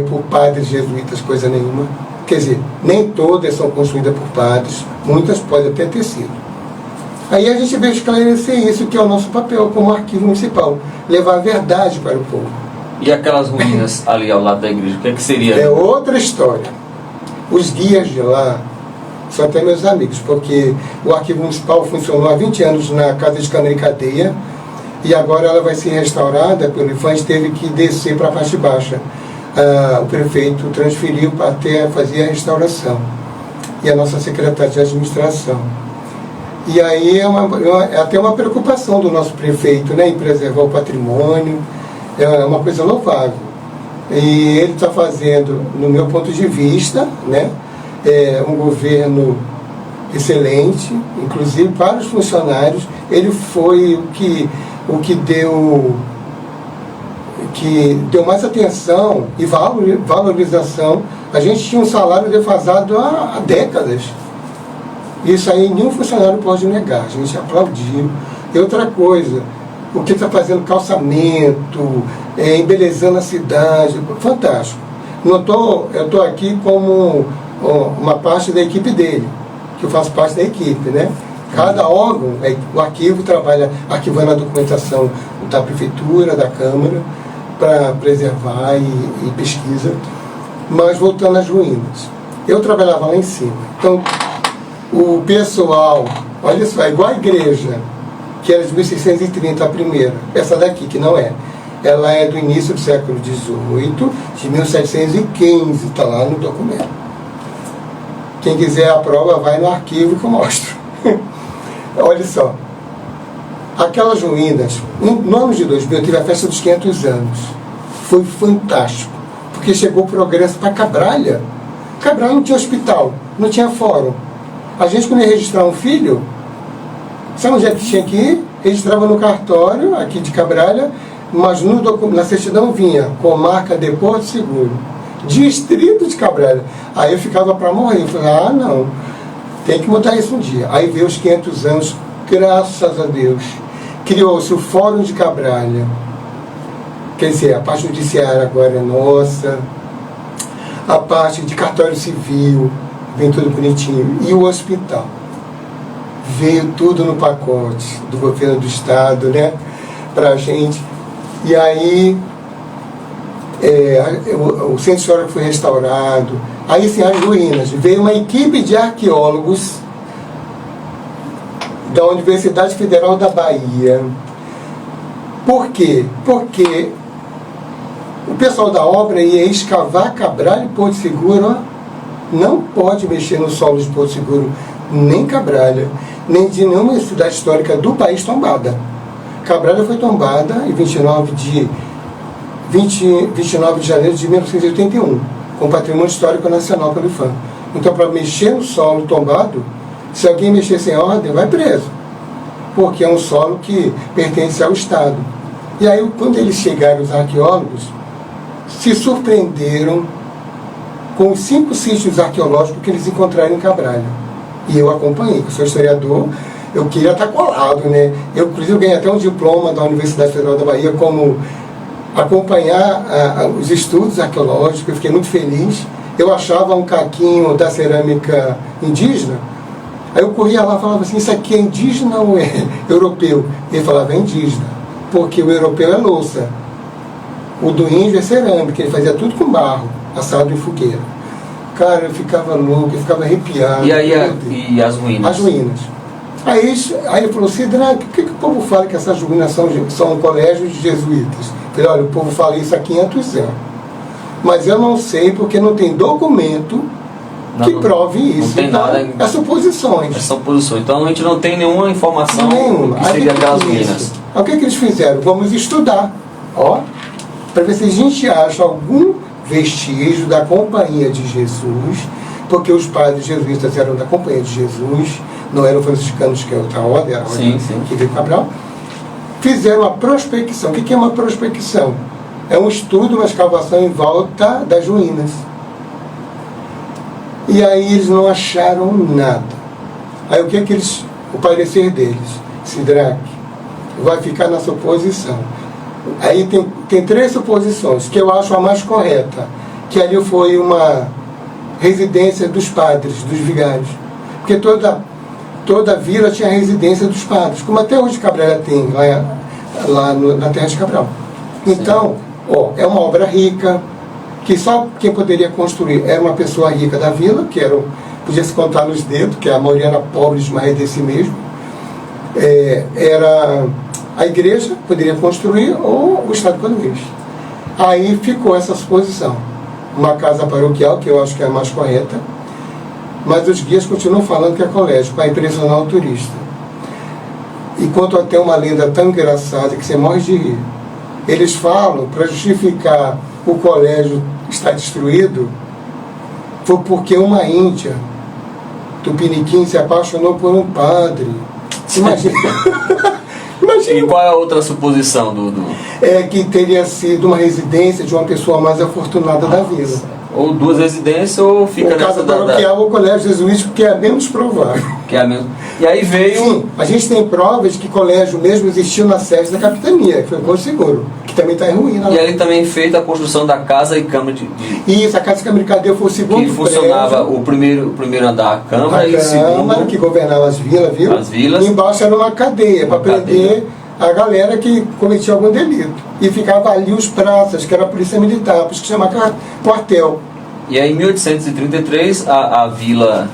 por padres jesuítas, coisa nenhuma. Quer dizer, nem todas são construídas por padres, muitas podem até ter sido. Aí a gente veio esclarecer isso, que é o nosso papel como arquivo municipal, levar a verdade para o povo. E aquelas ruínas ali ao lado da igreja, o que seria? É outra história. Os guias de lá são até meus amigos, porque o arquivo municipal funcionou há 20 anos na Casa de Câmara e Cadeia, e agora ela vai ser restaurada, pelo IFAM teve que descer para a parte baixa. O prefeito transferiu para fazer a restauração, e a nossa secretária de administração. E aí é até uma preocupação do nosso prefeito, né, em preservar o patrimônio, é uma coisa louvável. E ele está fazendo, no meu ponto de vista, né, um governo excelente, inclusive para os funcionários. Ele foi o que deu mais atenção e valorização. A gente tinha um salário defasado há décadas. Isso aí nenhum funcionário pode negar, a gente aplaudiu. E outra coisa, o que está fazendo calçamento, embelezando a cidade, fantástico. Eu estou aqui como uma parte da equipe dele, que eu faço parte da equipe, né? Cada órgão, o arquivo trabalha arquivando a documentação da prefeitura, da Câmara, para preservar e pesquisa. Mas voltando às ruínas, eu trabalhava lá em cima. Então, o pessoal, olha só, é igual a igreja, que era de 1630, a primeira. Essa daqui, que não é. Ela é do início do século XVIII, de 1715, está lá no documento. Quem quiser a prova, vai no arquivo que eu mostro. Olha só. Aquelas ruínas, no ano de 2000, teve a festa dos 500 anos. Foi fantástico, porque chegou o progresso para Cabralha. Cabralha não tinha hospital, não tinha fórum. A gente, quando ia registrar um filho, sabe onde é que tinha que ir? Registrava no cartório, aqui de Cabralha, mas na certidão vinha comarca de Porto Seguro, distrito de Cabralha. Aí eu ficava para morrer. Eu falei, não, tem que mudar isso um dia. Aí veio os 500 anos, graças a Deus. Criou-se o Fórum de Cabralha. Quer dizer, a parte judiciária agora é nossa, a parte de cartório civil, vem tudo bonitinho. E o hospital. Veio tudo no pacote do governo do estado, né? Pra gente. E aí, o centro histórico foi restaurado. Aí, sim, as ruínas. Veio uma equipe de arqueólogos da Universidade Federal da Bahia. Por quê? Porque o pessoal da obra ia escavar Cabralha e Porto Seguro, ó. Não pode mexer no solo de Porto Seguro, nem Cabralha, nem de nenhuma cidade histórica do país tombada. Cabralha foi tombada em 29 de janeiro de 1981, com Patrimônio Histórico Nacional pelo IFAM. Então, para mexer no solo tombado, se alguém mexer sem ordem, vai preso, porque é um solo que pertence ao Estado. E aí, quando eles chegaram, os arqueólogos se surpreenderam com os 5 sítios arqueológicos que eles encontraram em Cabralha. E eu acompanhei, que eu sou historiador, eu queria estar colado, né? Eu, inclusive, ganhei até um diploma da Universidade Federal da Bahia como acompanhar os estudos arqueológicos. Eu fiquei muito feliz eu achava um caquinho da cerâmica indígena, aí eu corria lá e falava assim, isso aqui é indígena ou é europeu? Ele falava, é indígena, porque o europeu é louça, o do índio é cerâmica, ele fazia tudo com barro, assado em fogueira. Cara, eu ficava louco, eu ficava arrepiado. E aí e as ruínas? As ruínas. Aí ele falou, Sidraque, por que o povo fala que essas ruínas são colégios de jesuítas? Eu falei, olha, o povo fala isso há 500 anos. Mas eu não sei porque não tem documento que prove isso. Não tem então, nada. É suposições. É suposições. Então a gente não tem nenhuma informação Nenhuma. que seria aquelas ruínas. Aí o que eles fizeram? Vamos estudar, ó, para ver se a gente acha algum vestígio da Companhia de Jesus, porque os padres jesuítas eram da Companhia de Jesus, não eram franciscanos, que é outra ordem, era a ordem que veio Cabral. Fizeram a prospecção. O que é uma prospecção? É um estudo, uma escavação em volta das ruínas. E aí eles não acharam nada. Aí o que o parecer deles? Sidraque, vai ficar na suposição. Aí tem 3 suposições, que eu acho a mais correta, que ali foi uma residência dos padres, dos vigários. Porque toda vila tinha residência dos padres, como até hoje Cabral tem, lá na terra de Cabral. Então, é uma obra rica, que só quem poderia construir era uma pessoa rica da vila, que podia se contar nos dedos, que a maioria era pobre demais desse mesmo. Era a igreja poderia construir ou o Estado comunista. Aí ficou essa suposição. Uma casa paroquial, que eu acho que é a mais correta, mas os guias continuam falando que é colégio, para impressionar o turista. E contam até uma lenda tão engraçada que você morre de rir. Eles falam, para justificar o colégio estar destruído, foi porque uma índia, Tupiniquim, se apaixonou por um padre. Imagina. E qual é a outra suposição É que teria sido uma residência de uma pessoa mais afortunada da vila. Ou 2 residências, ou fica nessa casa paroquial ou colégio jesuítico, que é a menos provável. Que é a menos. E aí veio... Sim, a gente tem provas de que colégio mesmo existiu na sede da capitania, que foi o Porto Seguro, que também está em ruína. E ali também feita a construção da casa e câmara de... Isso, a Casa de Câmara de Cadeia foi o segundo que funcionava prédio, o primeiro andar, a câmara, e o segundo... que governava as vilas, viu? As vilas. E embaixo era uma cadeia, para prender a galera que cometia algum delito. E ficava ali os praças, que era a polícia militar, por isso que chama quartel. E aí em 1833 a vila...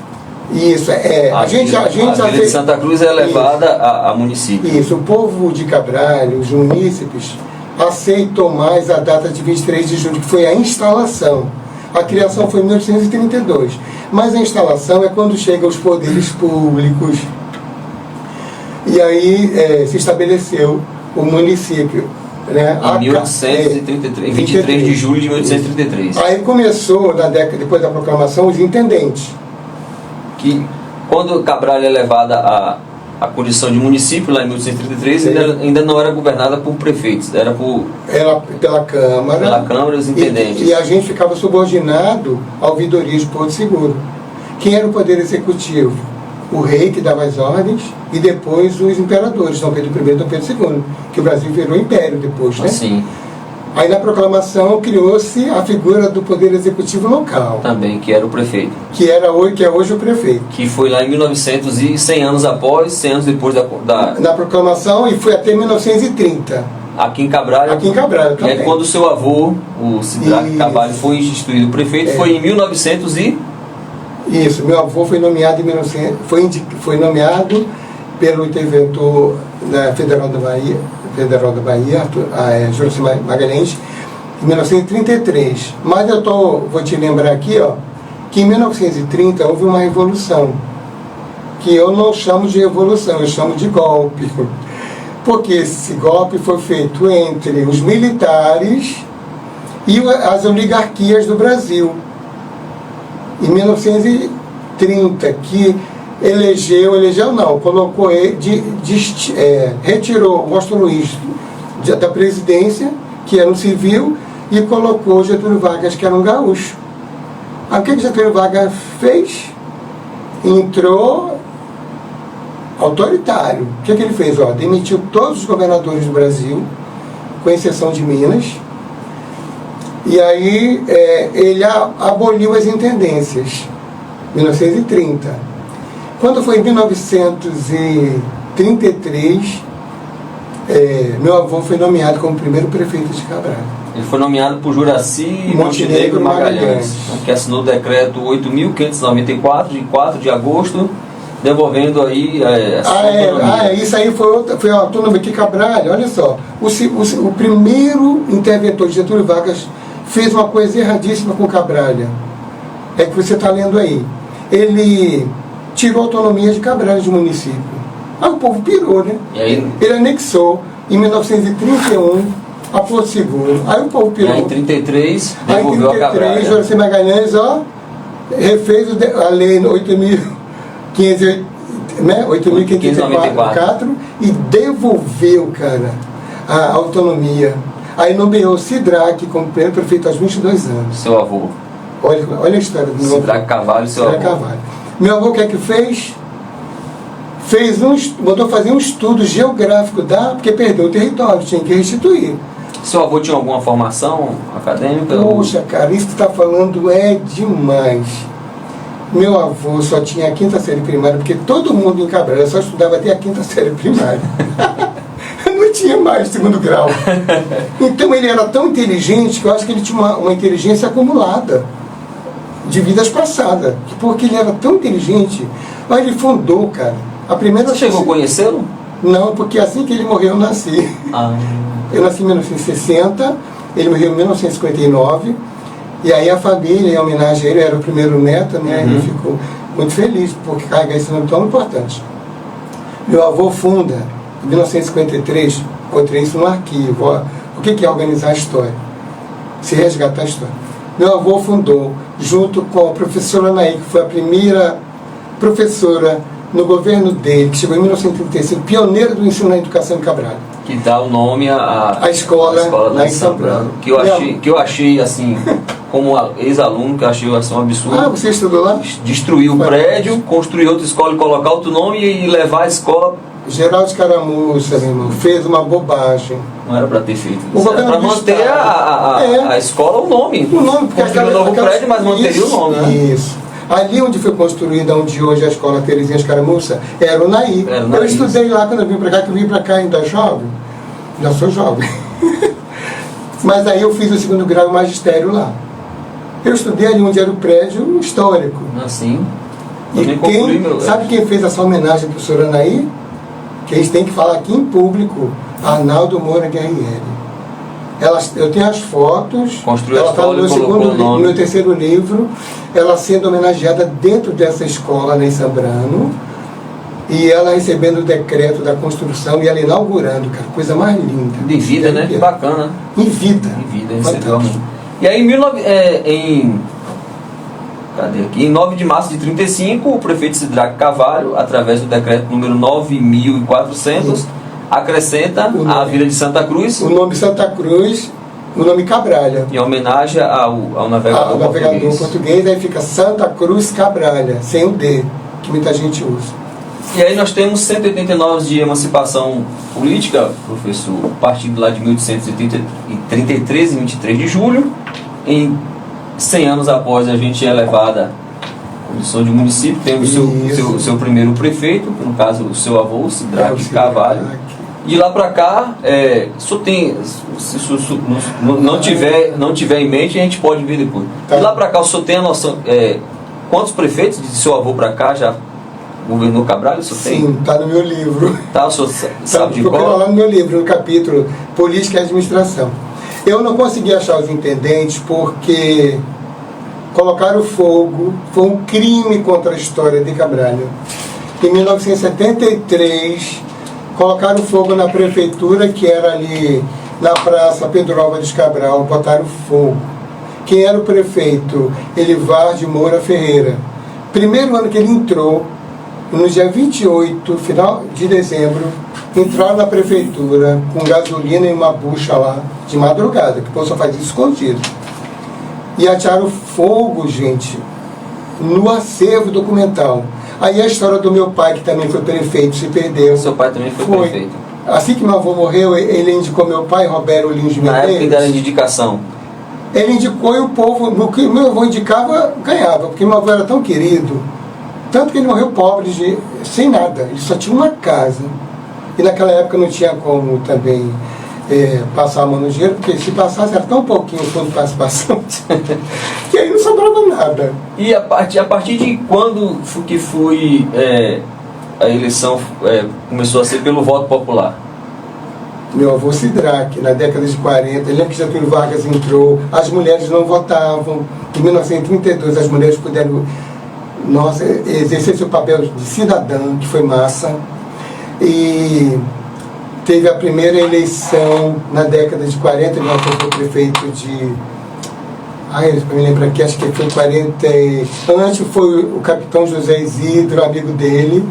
Isso, a vila de Santa Cruz é levada a município. Isso, o povo de Cabralho, os munícipes, aceitou mais a data de 23 de julho, que foi a instalação. A criação foi em 1832. Mas a instalação é quando chegam os poderes públicos. E aí se estabeleceu o município. Né? Em 1833, 23 de julho de 1833. Aí começou, depois da proclamação, os intendentes. Que quando Cabral é levada à condição de município, lá em 1833, ainda não era governada por prefeitos, era pela Câmara. Pela Câmara e os intendentes. E a gente ficava subordinado à ouvidoria de Porto Seguro. Quem era o poder executivo? O rei, que dava as ordens, e depois os imperadores, Dom Pedro I e Dom Pedro II, que o Brasil virou império depois, né? Sim. Aí na proclamação criou-se a figura do poder executivo local. Também, que era o prefeito. Que é hoje o prefeito. Que foi lá em 1900 e 100 anos após, 100 anos depois da proclamação, e foi até 1930. Aqui em Cabral. Aqui em Cabral também. E aí quando o seu avô, o Sidraque Carvalho, foi instituído prefeito, foi em 1900 e... Isso, meu avô foi nomeado em 1900, foi nomeado pelo interventor Federal da Bahia, Júlio Magalhães, em 1933. Mas vou te lembrar aqui, que em 1930 houve uma revolução, que eu não chamo de revolução, eu chamo de golpe. Porque esse golpe foi feito entre os militares e as oligarquias do Brasil. Em 1930, que retirou o Washington Luiz da presidência, que era um civil, e colocou Getúlio Vargas, que era um gaúcho. Aí o que Getúlio Vargas fez? Entrou autoritário. O que ele fez? Demitiu todos os governadores do Brasil, com exceção de Minas, E aí ele aboliu as intendências, 1930. Quando foi em 1933, meu avô foi nomeado como primeiro prefeito de Cabral. Ele foi nomeado por Juraci Montenegro Magalhães, que assinou o decreto 8.594, de 4 de agosto, devolvendo aí a sua autonomia. Isso aí foi a autonomia que Cabral, olha só, o primeiro interventor de Getúlio Vargas fez uma coisa erradíssima com Cabral. É que você está lendo aí. Ele tirou a autonomia de Cabral de município. Aí o povo pirou, né? E aí? Ele anexou em 1931 a Porto Seguro. Aí o povo pirou. E aí em 33 devolveu a Cabral. Aí em 33, Juraci Magalhães, refez a lei 8.594 e devolveu, cara, a autonomia. Aí nomeou Sidraque como primeiro prefeito aos 22 anos. Seu avô. Olha a história do meu avô. Sidraque Carvalho, seu avô. Carvalho. Meu avô o que é que fez? Mandou fazer um estudo geográfico porque perdeu o território, tinha que restituir. Seu avô tinha alguma formação acadêmica? Poxa, cara, isso que você está falando é demais. Meu avô só tinha a 5ª série primária, porque todo mundo em Cabral só estudava até a 5ª série primária. Não tinha mais segundo grau. Então ele era tão inteligente que eu acho que ele tinha uma inteligência acumulada de vidas passadas. Porque ele era tão inteligente, mas ele fundou, cara. Você chegou a conhecê-lo? Não, porque assim que ele morreu eu nasci. Eu nasci em 1960, ele morreu em 1959. E aí a família, em homenagem a ele, era o primeiro neto, né? Ele ficou muito feliz por carregar esse nome tão importante. Meu avô funda, em 1953, encontrei isso no arquivo. O que é organizar a história? Se resgatar a história. Meu avô fundou, junto com a professora Anaí, que foi a primeira professora no governo dele, que chegou em 1935, pioneira do ensino na educação em Cabral. Que dá o nome à escola lá em São Paulo. Que eu achei assim, como ex-aluno, que eu achei assim, um absurdo. Você estudou lá? Destruir o prédio, construir outra escola e colocar outro nome e levar a escola. Geraldo Caramuça, meu irmão, fez uma bobagem. Não era para ter feito. Era para manter a escola, o nome. O nome, porque construiu um novo prédio, mas manteria o nome, né? Isso. Ali onde foi construída, onde hoje a escola Terezinha de Caramuça, era o Naí. Eu estudei lá quando eu vim para cá, que eu vim para cá ainda jovem. Já sou jovem. Mas aí eu fiz o segundo grau em magistério lá. Eu estudei ali onde era o prédio histórico. Assim. Sabe quem fez essa homenagem ao professor Anaí? Que a gente tem que falar aqui em público. Arnaldo Moura Guerrieri. Eu tenho as fotos. Construiu ela está no meu terceiro livro. Ela sendo homenageada dentro dessa escola, né, em Sambrano. E ela recebendo o decreto da construção e ela inaugurando, cara, coisa mais linda. De vida, né? Que bacana. Em vida. Recebeu. E aí, em 9 de março de 35, o prefeito Sidraque Carvalho, através do decreto número 9.400, acrescenta a Vila de Santa Cruz. O nome Santa Cruz, o nome Cabralha. Em homenagem ao navegador português. Aí fica Santa Cruz Cabralha, sem o D, que muita gente usa. E aí nós temos 189 de emancipação política, professor, partindo lá de 1833, em 23 de julho. Em 100 anos após a gente é elevada à condição de município, temos o seu primeiro prefeito, no caso o seu avô, Sidraque Carvalho. De lá para cá, se não tiver em mente, a gente pode ver depois. De lá para cá, o senhor tem a noção, quantos prefeitos de seu avô para cá já governou Cabral? O senhor tem? Sim, está no meu livro. Tá, o senhor sabe de qual? Lá no meu livro, no capítulo Política e Administração. Eu não consegui achar os intendentes porque colocaram fogo, foi um crime contra a história de Cabral. Em 1973, colocaram fogo na prefeitura, que era ali na Praça Pedro Álvares Cabral, botaram fogo. Quem era o prefeito? Elivar de Moura Ferreira. Primeiro ano que ele entrou, no dia 28, final de dezembro, entraram na prefeitura com gasolina e uma bucha lá, de madrugada, que o povo só faz isso escondido. E atearam fogo, gente, no acervo documental. Aí a história do meu pai, que também foi prefeito, se perdeu. Seu pai também foi prefeito. Assim que meu avô morreu, ele indicou meu pai, Roberto Lins de Medeiros. Na época da indicação. Ele indicou e o povo, no que meu avô indicava, ganhava, porque meu avô era tão querido, tanto que ele morreu pobre, sem nada, ele só tinha uma casa. E naquela época não tinha como também passar a mão no dinheiro, porque se passasse era tão pouquinho o fundo de participação, que aí não sobrava nada. E a partir de quando que foi a eleição começou a ser pelo voto popular? Meu avô Sidraque, na década de 40, ele lembra que Getúlio Vargas entrou, as mulheres não votavam. Em 1932 as mulheres puderam exercer seu papel de cidadã, que foi massa. E teve a primeira eleição na década de 40, meu avô foi prefeito de... para me lembrar aqui, acho que foi 40... Antes foi o capitão José Isidro, amigo dele,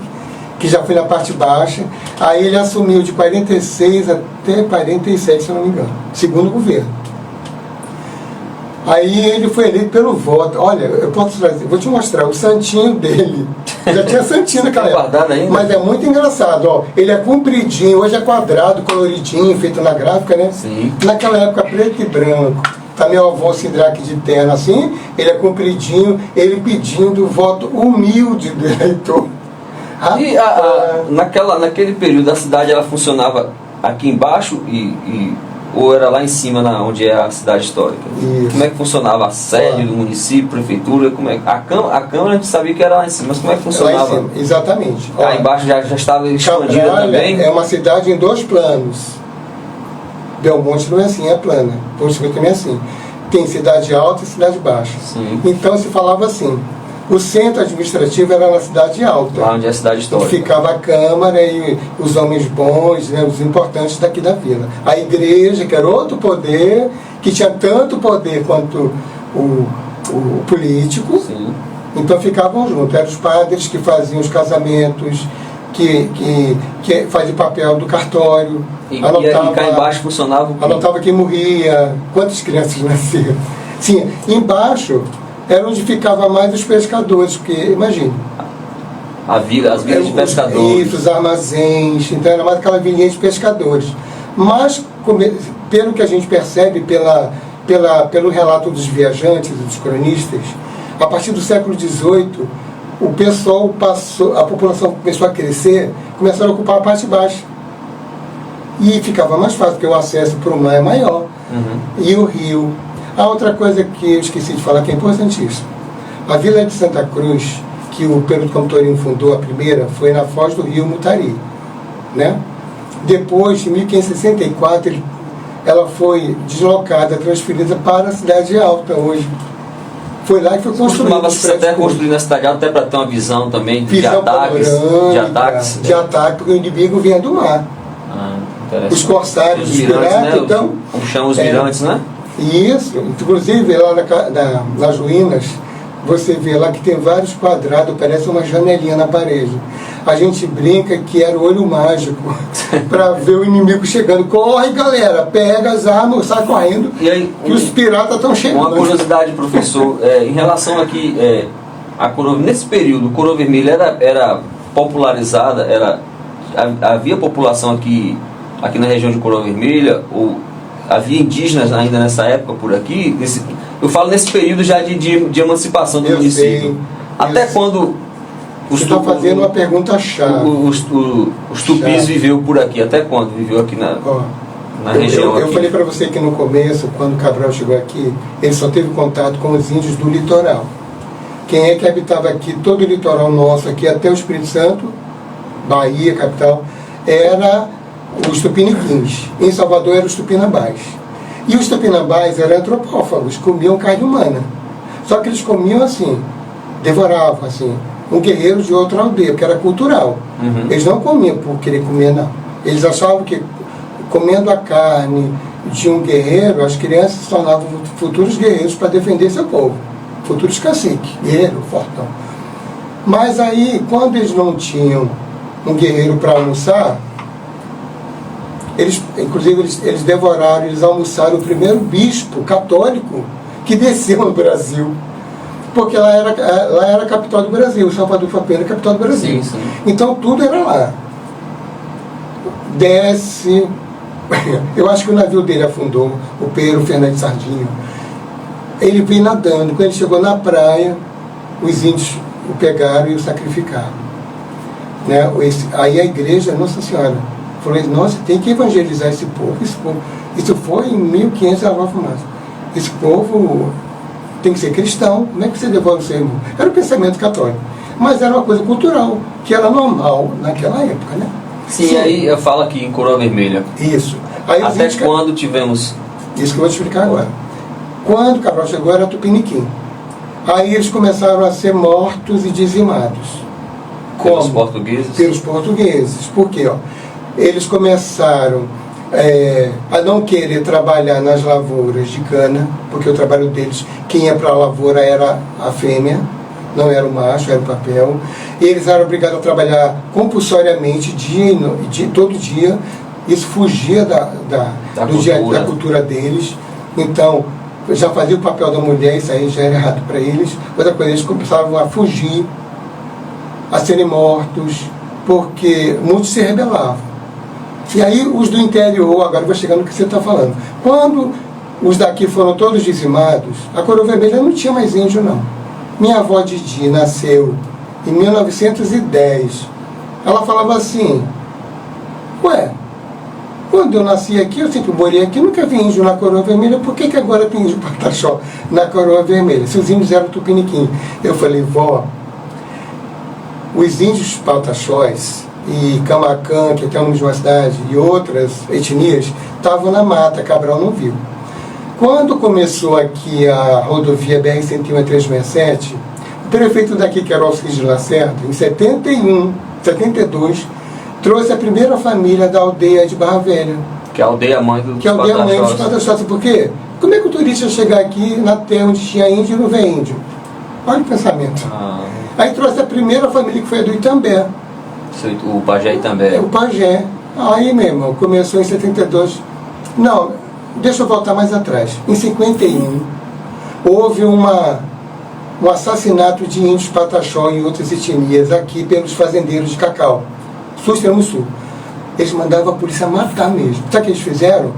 que já foi na parte baixa. Aí ele assumiu de 46 até 47, se não me engano, segundo governo. Aí ele foi eleito pelo voto. Olha, eu posso trazer, vou te mostrar o santinho dele. Já tinha santinho naquela época. Ainda? Mas é muito engraçado, ó. Ele é compridinho, hoje é quadrado, coloridinho, feito na gráfica, né? Sim. Naquela época preto e branco. Tá meu avô Sidraque de terno assim, ele é compridinho, ele pedindo o voto humilde do eleitor. E naquele período a cidade ela funcionava aqui embaixo ou era lá em cima onde é a cidade histórica? Isso. Como é que funcionava a sede do município, prefeitura? A Câmara a gente sabia que era lá em cima, mas como é que funcionava? Lá em cima, exatamente. Lá embaixo já estava expandida também? É uma cidade em 2 planos. Belmonte não é assim, é plana. Porto Seguro também é assim. Tem cidade alta e cidade baixa. Sim. Então se falava assim, o centro administrativo era na cidade alta. Lá onde é a cidade histórica. Onde ficava a Câmara e os homens bons, né, os importantes daqui da vila. A igreja, que era outro poder, que tinha tanto poder quanto o político. Sim. Então ficavam juntos. Eram os padres que faziam os casamentos, que faziam o papel do cartório. E cá embaixo funcionava o quê? Anotava quem morria, quantas crianças nasceram. Sim, embaixo era onde ficava mais os pescadores, porque, imagine. As vilas de pescadores. Isso, os armazéns, então era mais aquela vilinha de pescadores. Mas, pelo que a gente percebe, pelo relato dos viajantes, dos cronistas, a partir do século XVIII, a população começou a crescer, começaram a ocupar a parte baixa. E ficava mais fácil, porque o acesso para o mar é maior. Uhum. E o rio. A outra coisa que eu esqueci de falar, que é importantíssimo. A Vila de Santa Cruz, que o Pedro Campos Tourinho fundou, a primeira, foi na foz do rio Mutari. Né? Depois, em 1564, ela foi deslocada, transferida para a Cidade Alta hoje. Foi lá que foi construída. Costumava-se até construir na Cidade Alta, até para ter uma visão também de ataques. De ataque, porque o inimigo vinha do mar. Os corsários, os mirantes, piratas, né? então... Como chamam os mirantes, né? Isso, inclusive lá nas ruínas, você vê lá que tem vários quadrados, parece uma janelinha na parede. A gente brinca que era o olho mágico, para ver o inimigo chegando. Corre, galera, pega as armas, sai correndo, e aí, que os piratas estão chegando. Uma curiosidade, professor, em relação aqui, nesse período, o Coroa Vermelha era popularizada, havia população aqui na região de Coroa Vermelha, ou havia indígenas ainda nessa época por aqui? Eu falo nesse período já de emancipação do município. Até quando você está fazendo uma pergunta chave. Os tupis viveu por aqui? Até quando viveu aqui na região? Eu falei para você que no começo, quando o Cabral chegou aqui, ele só teve contato com os índios do litoral. Quem é que habitava aqui, todo o litoral nosso, aqui até o Espírito Santo, Bahia, capital, era os tupiniquins. Em Salvador eram os tupinambás. E os tupinambás eram antropófagos, comiam carne humana. Só que eles comiam assim, devoravam assim, um guerreiro de outra aldeia, que era cultural. Uhum. Eles não comiam por querer comer, não. Eles achavam que comendo a carne de um guerreiro, as crianças se tornavam futuros guerreiros para defender seu povo. Futuros caciques, guerreiro, fortão. Mas aí, quando eles não tinham um guerreiro para almoçar, eles devoraram, eles almoçaram o primeiro bispo católico que desceu no Brasil. Porque lá era a capital do Brasil, Salvador foi apenas a capital do Brasil. Sim, sim. Então tudo era lá. Desce, eu acho que o navio dele afundou, o Pedro Fernandes Sardinha. ele veio nadando. Quando ele chegou na praia, os índios o pegaram e o sacrificaram. Né? Aí a igreja, Nossa Senhora, falou: nossa, tem que evangelizar esse povo. Isso foi em 1500 a fumaça. Esse povo tem que ser cristão. Como é que você devolve o seu irmão? Era o pensamento católico. Mas era uma coisa cultural, que era normal naquela época, né? Sim, aí eu falo aqui em Coroa Vermelha. Isso. Aí até quando tivemos... Isso que eu vou te explicar agora. Quando Cabral chegou, era Tupiniquim. Aí eles começaram a ser mortos e dizimados. Pelos portugueses? Pelos portugueses. Por quê? Eles começaram a não querer trabalhar nas lavouras de cana, porque o trabalho deles, quem ia para a lavoura era a fêmea, não era o macho, era o papel. E eles eram obrigados a trabalhar compulsoriamente, todo dia. Isso fugia da cultura deles. Então, já fazia o papel da mulher, isso aí já era errado para eles. Outra coisa, eles começavam a fugir, a serem mortos, porque muitos se rebelavam. E aí os do interior, agora eu vou chegando no que você está falando. Quando os daqui foram todos dizimados, a Coroa Vermelha não tinha mais índio, não. Minha avó Didi nasceu em 1910. Ela falava assim: ué, quando eu nasci aqui, eu sempre morei aqui, nunca vi índio na Coroa Vermelha, por que agora tem índio Pataxó na Coroa Vermelha? Se os índios eram Tupiniquim. Eu falei: vó, os índios Pataxós e Camacan, que é o nome de uma cidade, e outras etnias, estavam na mata, Cabral não viu. Quando começou aqui a rodovia BR-101-367, o prefeito daqui, que era o Alcides Lacerda, em 72, trouxe a primeira família da aldeia de Barra Velha. Que é a aldeia mãe dos Pataxós. Por quê? Como é que o turista chegar aqui na terra onde tinha índio e não vê índio? Olha o pensamento. Aí trouxe a primeira família, que foi a do Itambé. O Pajé Itambé. O Pajé. Aí, meu irmão, começou em 72. Não, deixa eu voltar mais atrás. Em 51, houve um assassinato de índios Pataxó e outras etnias aqui pelos fazendeiros de cacau. Sul, extremo sul. Eles mandavam a polícia matar mesmo. Sabe o que eles fizeram?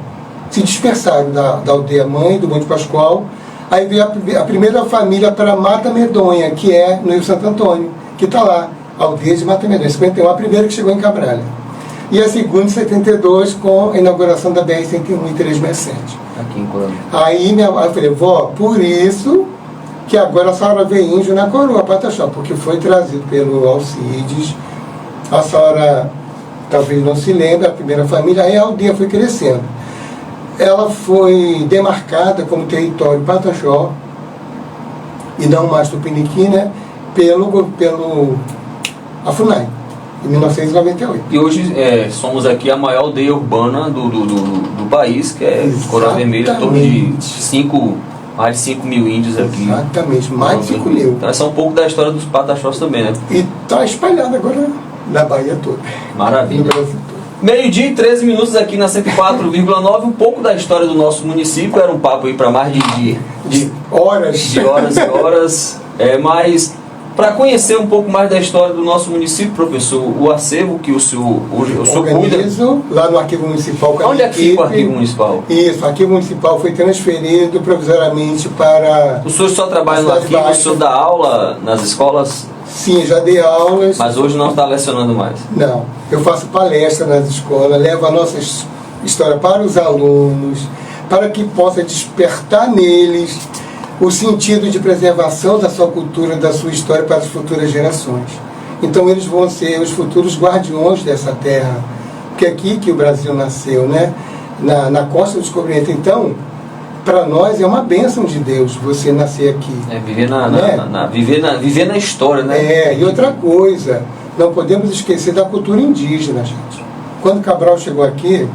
Se dispersaram da aldeia mãe, do Monte Pascoal. Aí veio a primeira família para Mata Medonha, que é no Rio Santo Antônio, que está lá. Aldeia de Mata Medonha. 51, a primeira que chegou em Cabralha. E a segunda em 72, com a inauguração da BR-101 e 367. Aqui em Coroa. Aí eu falei: vó, por isso que agora a senhora vê índio na Coroa Pataxó, porque foi trazido pelo Alcides. A senhora talvez não se lembre, a primeira família, aí a aldeia foi crescendo. Ela foi demarcada como território Pataxó, e não mais Tupiniquim, né, pelo a FUNAI, em 1998. E hoje somos aqui a maior aldeia urbana do país, que é Coroa Vermelha, em torno de mais de 5 mil índios aqui. Exatamente, mais de 5 mil. Então essa é um pouco da história dos Pataxós também, né? E está espalhado agora na Bahia toda. Maravilha. No Brasil todo. Meio-dia e 13 minutos aqui na 104,9, um pouco da história do nosso município. Era um papo aí para mais de horas. De horas e horas. Mas para conhecer um pouco mais da história do nosso município, professor, o acervo que o senhor cuida... lá no Arquivo Municipal. Onde é que fica o Arquivo Municipal? Isso, o Arquivo Municipal foi transferido provisoriamente para... O senhor só trabalha no arquivo, o senhor dá aula nas escolas? Sim, já dei aulas. Mas hoje não está lecionando mais? Não, eu faço palestra nas escolas, levo a nossa história para os alunos, para que possa despertar neles o sentido de preservação da sua cultura, da sua história para as futuras gerações. Então eles vão ser os futuros guardiões dessa terra, porque é aqui que o Brasil nasceu, né? Na costa do descobrimento. Então, para nós é uma bênção de Deus você nascer aqui. Viver na história, né? E outra coisa, não podemos esquecer da cultura indígena, gente. Quando Cabral chegou aqui,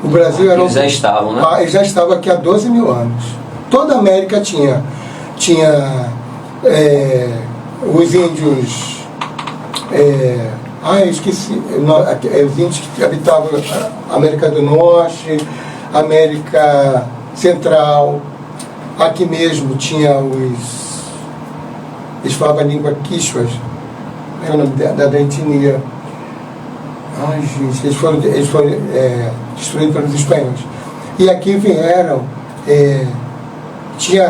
o Brasil era... Eles já estavam, né? Eles já estavam aqui há 12 mil anos. Toda a América tinha os índios... eu esqueci. Os índios que habitavam a América do Norte, América Central. Aqui mesmo tinha eles falavam a língua quichuas, é o nome da etnia. Ai, gente, eles foram destruídos pelos espanhóis. E aqui vieram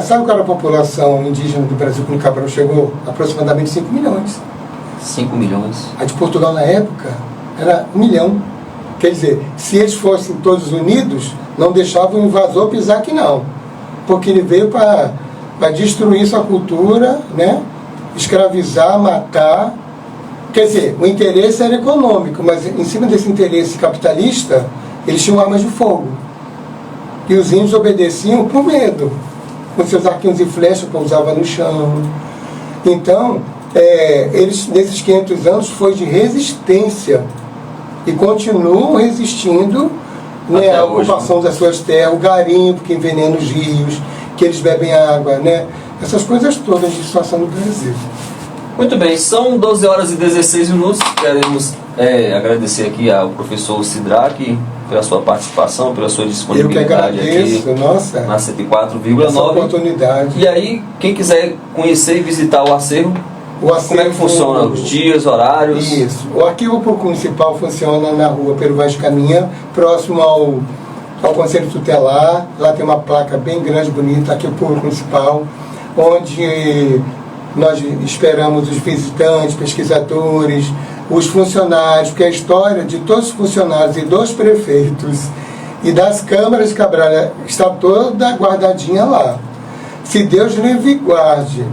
sabe qual era a população indígena do Brasil quando Cabral chegou? Aproximadamente 5 milhões. 5 milhões. A de Portugal na época era 1 milhão. Quer dizer, se eles fossem todos unidos, não deixavam o invasor pisar aqui não. Porque ele veio para destruir sua cultura, né? Escravizar, matar. Quer dizer, o interesse era econômico, mas em cima desse interesse capitalista, eles tinham armas de fogo. E os índios obedeciam por medo, com seus arquinhos e flechas pousavam no chão. Então, eles, nesses 500 anos, foi de resistência. E continuam resistindo, né, a ocupação das suas terras, o garimpo que envenena os rios, que eles bebem água, né? Essas coisas todas de situação no Brasil. Muito bem, são 12 horas e 16 minutos. Queremos agradecer aqui ao professor Sidraque pela sua participação, pela sua disponibilidade. Eu que agradeço, aqui nossa, na 104,9. essa oportunidade. E aí, quem quiser conhecer e visitar o acervo, como é que funciona? Os dias, horários? Isso. O arquivo público municipal funciona na rua Pero Vaz de Caminha, próximo ao Conselho Tutelar. Lá tem uma placa bem grande, bonita, arquivo público municipal, onde nós esperamos os visitantes, pesquisadores, os funcionários, porque a história de todos os funcionários e dos prefeitos e das câmaras de Cabral está toda guardadinha lá. Se Deus livre e guarde,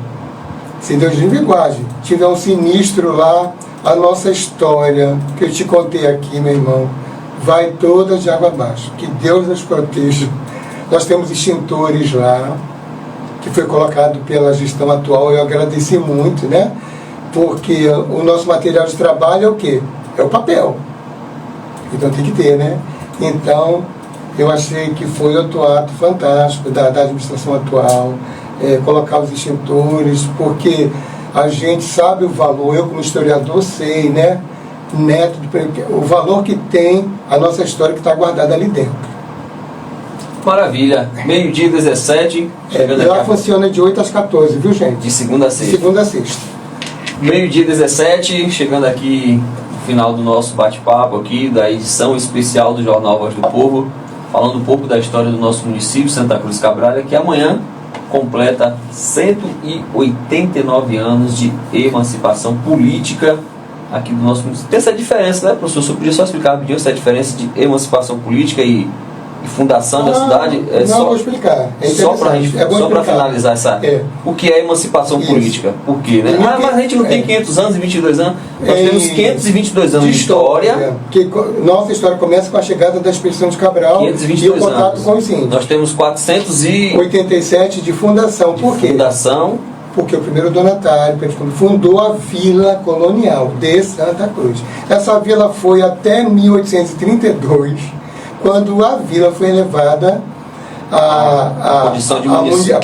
tiver um sinistro lá, a nossa história, que eu te contei aqui, meu irmão, vai toda de água abaixo. Que Deus nos proteja. Nós temos extintores lá, que foi colocado pela gestão atual, eu agradeci muito, né? Porque o nosso material de trabalho é o quê? É o papel. Então tem que ter, né? Então, eu achei que foi outro ato fantástico da administração atual, colocar os extintores, porque a gente sabe o valor, eu como historiador sei, né? Neto, o valor que tem a nossa história que está guardada ali dentro. Maravilha. Meio-dia 17. E lá funciona de 8 às 14, viu, gente? De segunda a sexta. De segunda a sexta. Meio-dia 17, chegando aqui no final do nosso bate-papo aqui, da edição especial do Jornal Voz do Povo, falando um pouco da história do nosso município, Santa Cruz Cabrália, que amanhã completa 189 anos de emancipação política aqui do nosso município. Tem essa diferença, né, professor? Você podia só explicar rapidinho essa diferença de emancipação política e fundação da cidade? Vou explicar. Só para finalizar essa. O que é emancipação política? Por quê? Né? Mas a gente não tem 500 anos e 22 anos. Nós temos 522 anos de história. Nossa história começa com a chegada da expedição de Cabral 522 e o contato anos. com os índios. Nós temos 487 de fundação. Por quê? Fundação. Porque o primeiro donatário fundou a Vila Colonial de Santa Cruz. Essa vila foi até 1832, quando a vila foi elevada à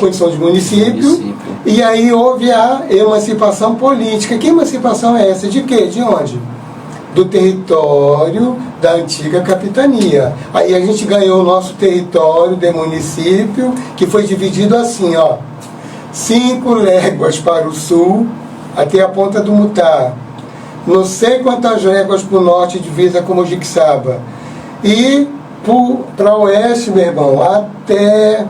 condição de município, e aí houve a emancipação política. Que emancipação é essa? De quê? De onde? Do território da antiga capitania. Aí a gente ganhou o nosso território de município, que foi dividido assim, 5 léguas para o sul, até a ponta do Mutá. Não sei quantas léguas para o norte, divisa com Mojiquixaba. E para o oeste, meu irmão, até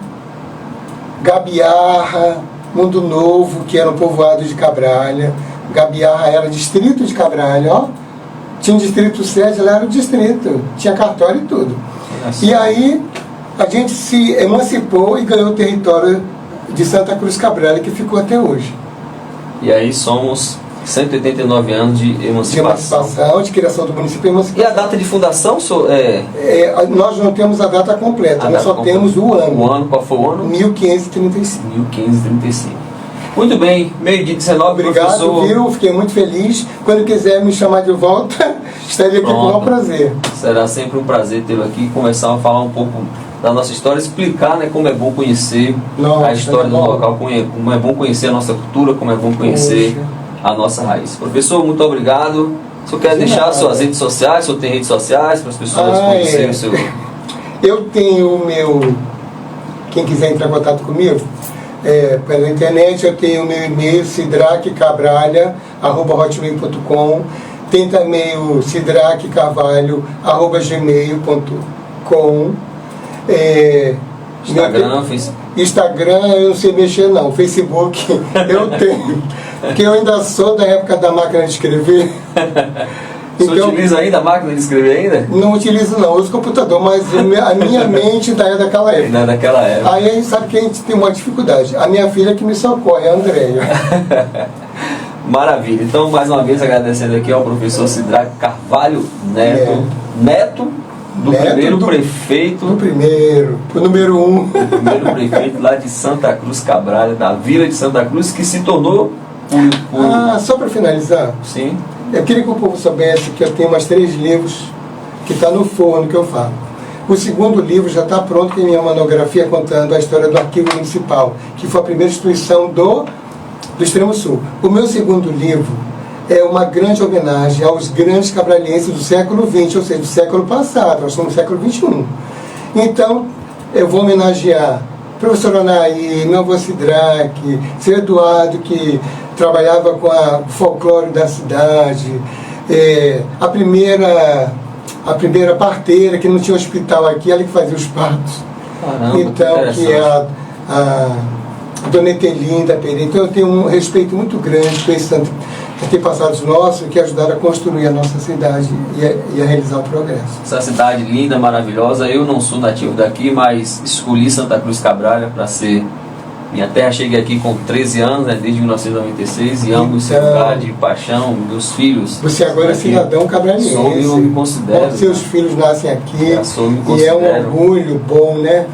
Gabiarra, Mundo Novo, que era um povoado de Cabralha. Gabiarra era distrito de Cabralha, Tinha um distrito sede, lá era o distrito, tinha cartório e tudo. E aí a gente se emancipou e ganhou o território de Santa Cruz Cabrália, que ficou até hoje. E aí somos 189 anos de emancipação. De criação do município e emancipação. E a data de fundação? Nós não temos a data completa, nós só temos o ano. O ano, qual foi o ano? 1535. 1535. Muito bem, meio-dia 19, obrigado, professor. Viu? Fiquei muito feliz. Quando quiser me chamar de volta, estarei aqui com o maior prazer. Será sempre um prazer tê-lo aqui, começar a falar um pouco da nossa história, explicar, né, como é bom conhecer a história do local, como é bom conhecer a nossa cultura, como é bom conhecer a nossa raiz. Professor, muito obrigado. O senhor quer deixar suas redes sociais? O senhor tem redes sociais para as pessoas conhecerem o seu... Eu tenho o meu... Quem quiser entrar em contato comigo, pela internet, eu tenho o meu e-mail, sidraquecabralha@hotmail.com. Tem também o sidraquecarvalho@gmail.com. Instagram, Facebook. Instagram eu não sei mexer não, Facebook eu tenho, porque eu ainda sou da época da máquina de escrever. Você utiliza ainda a máquina de escrever ainda? Não utilizo não, uso computador, mas a minha mente ainda é daquela época. Não é daquela época. Aí a gente sabe que a gente tem uma dificuldade. A minha filha que me socorre, a Andréia. Maravilha. Então, mais uma vez, agradecendo aqui ao professor Sidraque Carvalho Neto. Neto do primeiro prefeito. Do primeiro, o número 1. O primeiro prefeito lá de Santa Cruz Cabrália, da vila de Santa Cruz, que se tornou só para finalizar. Sim. Eu queria que o povo soubesse que eu tenho mais 3 livros que está no forno que eu falo. O segundo livro já está pronto, que é minha monografia contando a história do Arquivo Municipal, que foi a primeira instituição do Extremo Sul. O meu segundo livro é uma grande homenagem aos grandes cabralhenses do século XX, ou seja, do século passado, nós estamos no século XXI. Então, eu vou homenagear o professor Anaí, meu avô Sidraque, seu Eduardo, que trabalhava com o folclore da cidade, a primeira parteira, que não tinha hospital aqui, ela que fazia os partos. Caramba, então, que é a Dona Etelinda Pereira. Então eu tenho um respeito muito grande por esses antepassados nossos que ajudaram a construir a nossa cidade e a realizar o progresso. Essa cidade linda, maravilhosa. Eu não sou nativo daqui, mas escolhi Santa Cruz Cabrália para ser minha terra. Cheguei aqui com 13 anos, né, desde 1996, e amo esse lugar de paixão. Meus filhos. Você agora é cidadão cabraliense. Eu me considero. Seus filhos nascem aqui. Me e é um orgulho bom, né?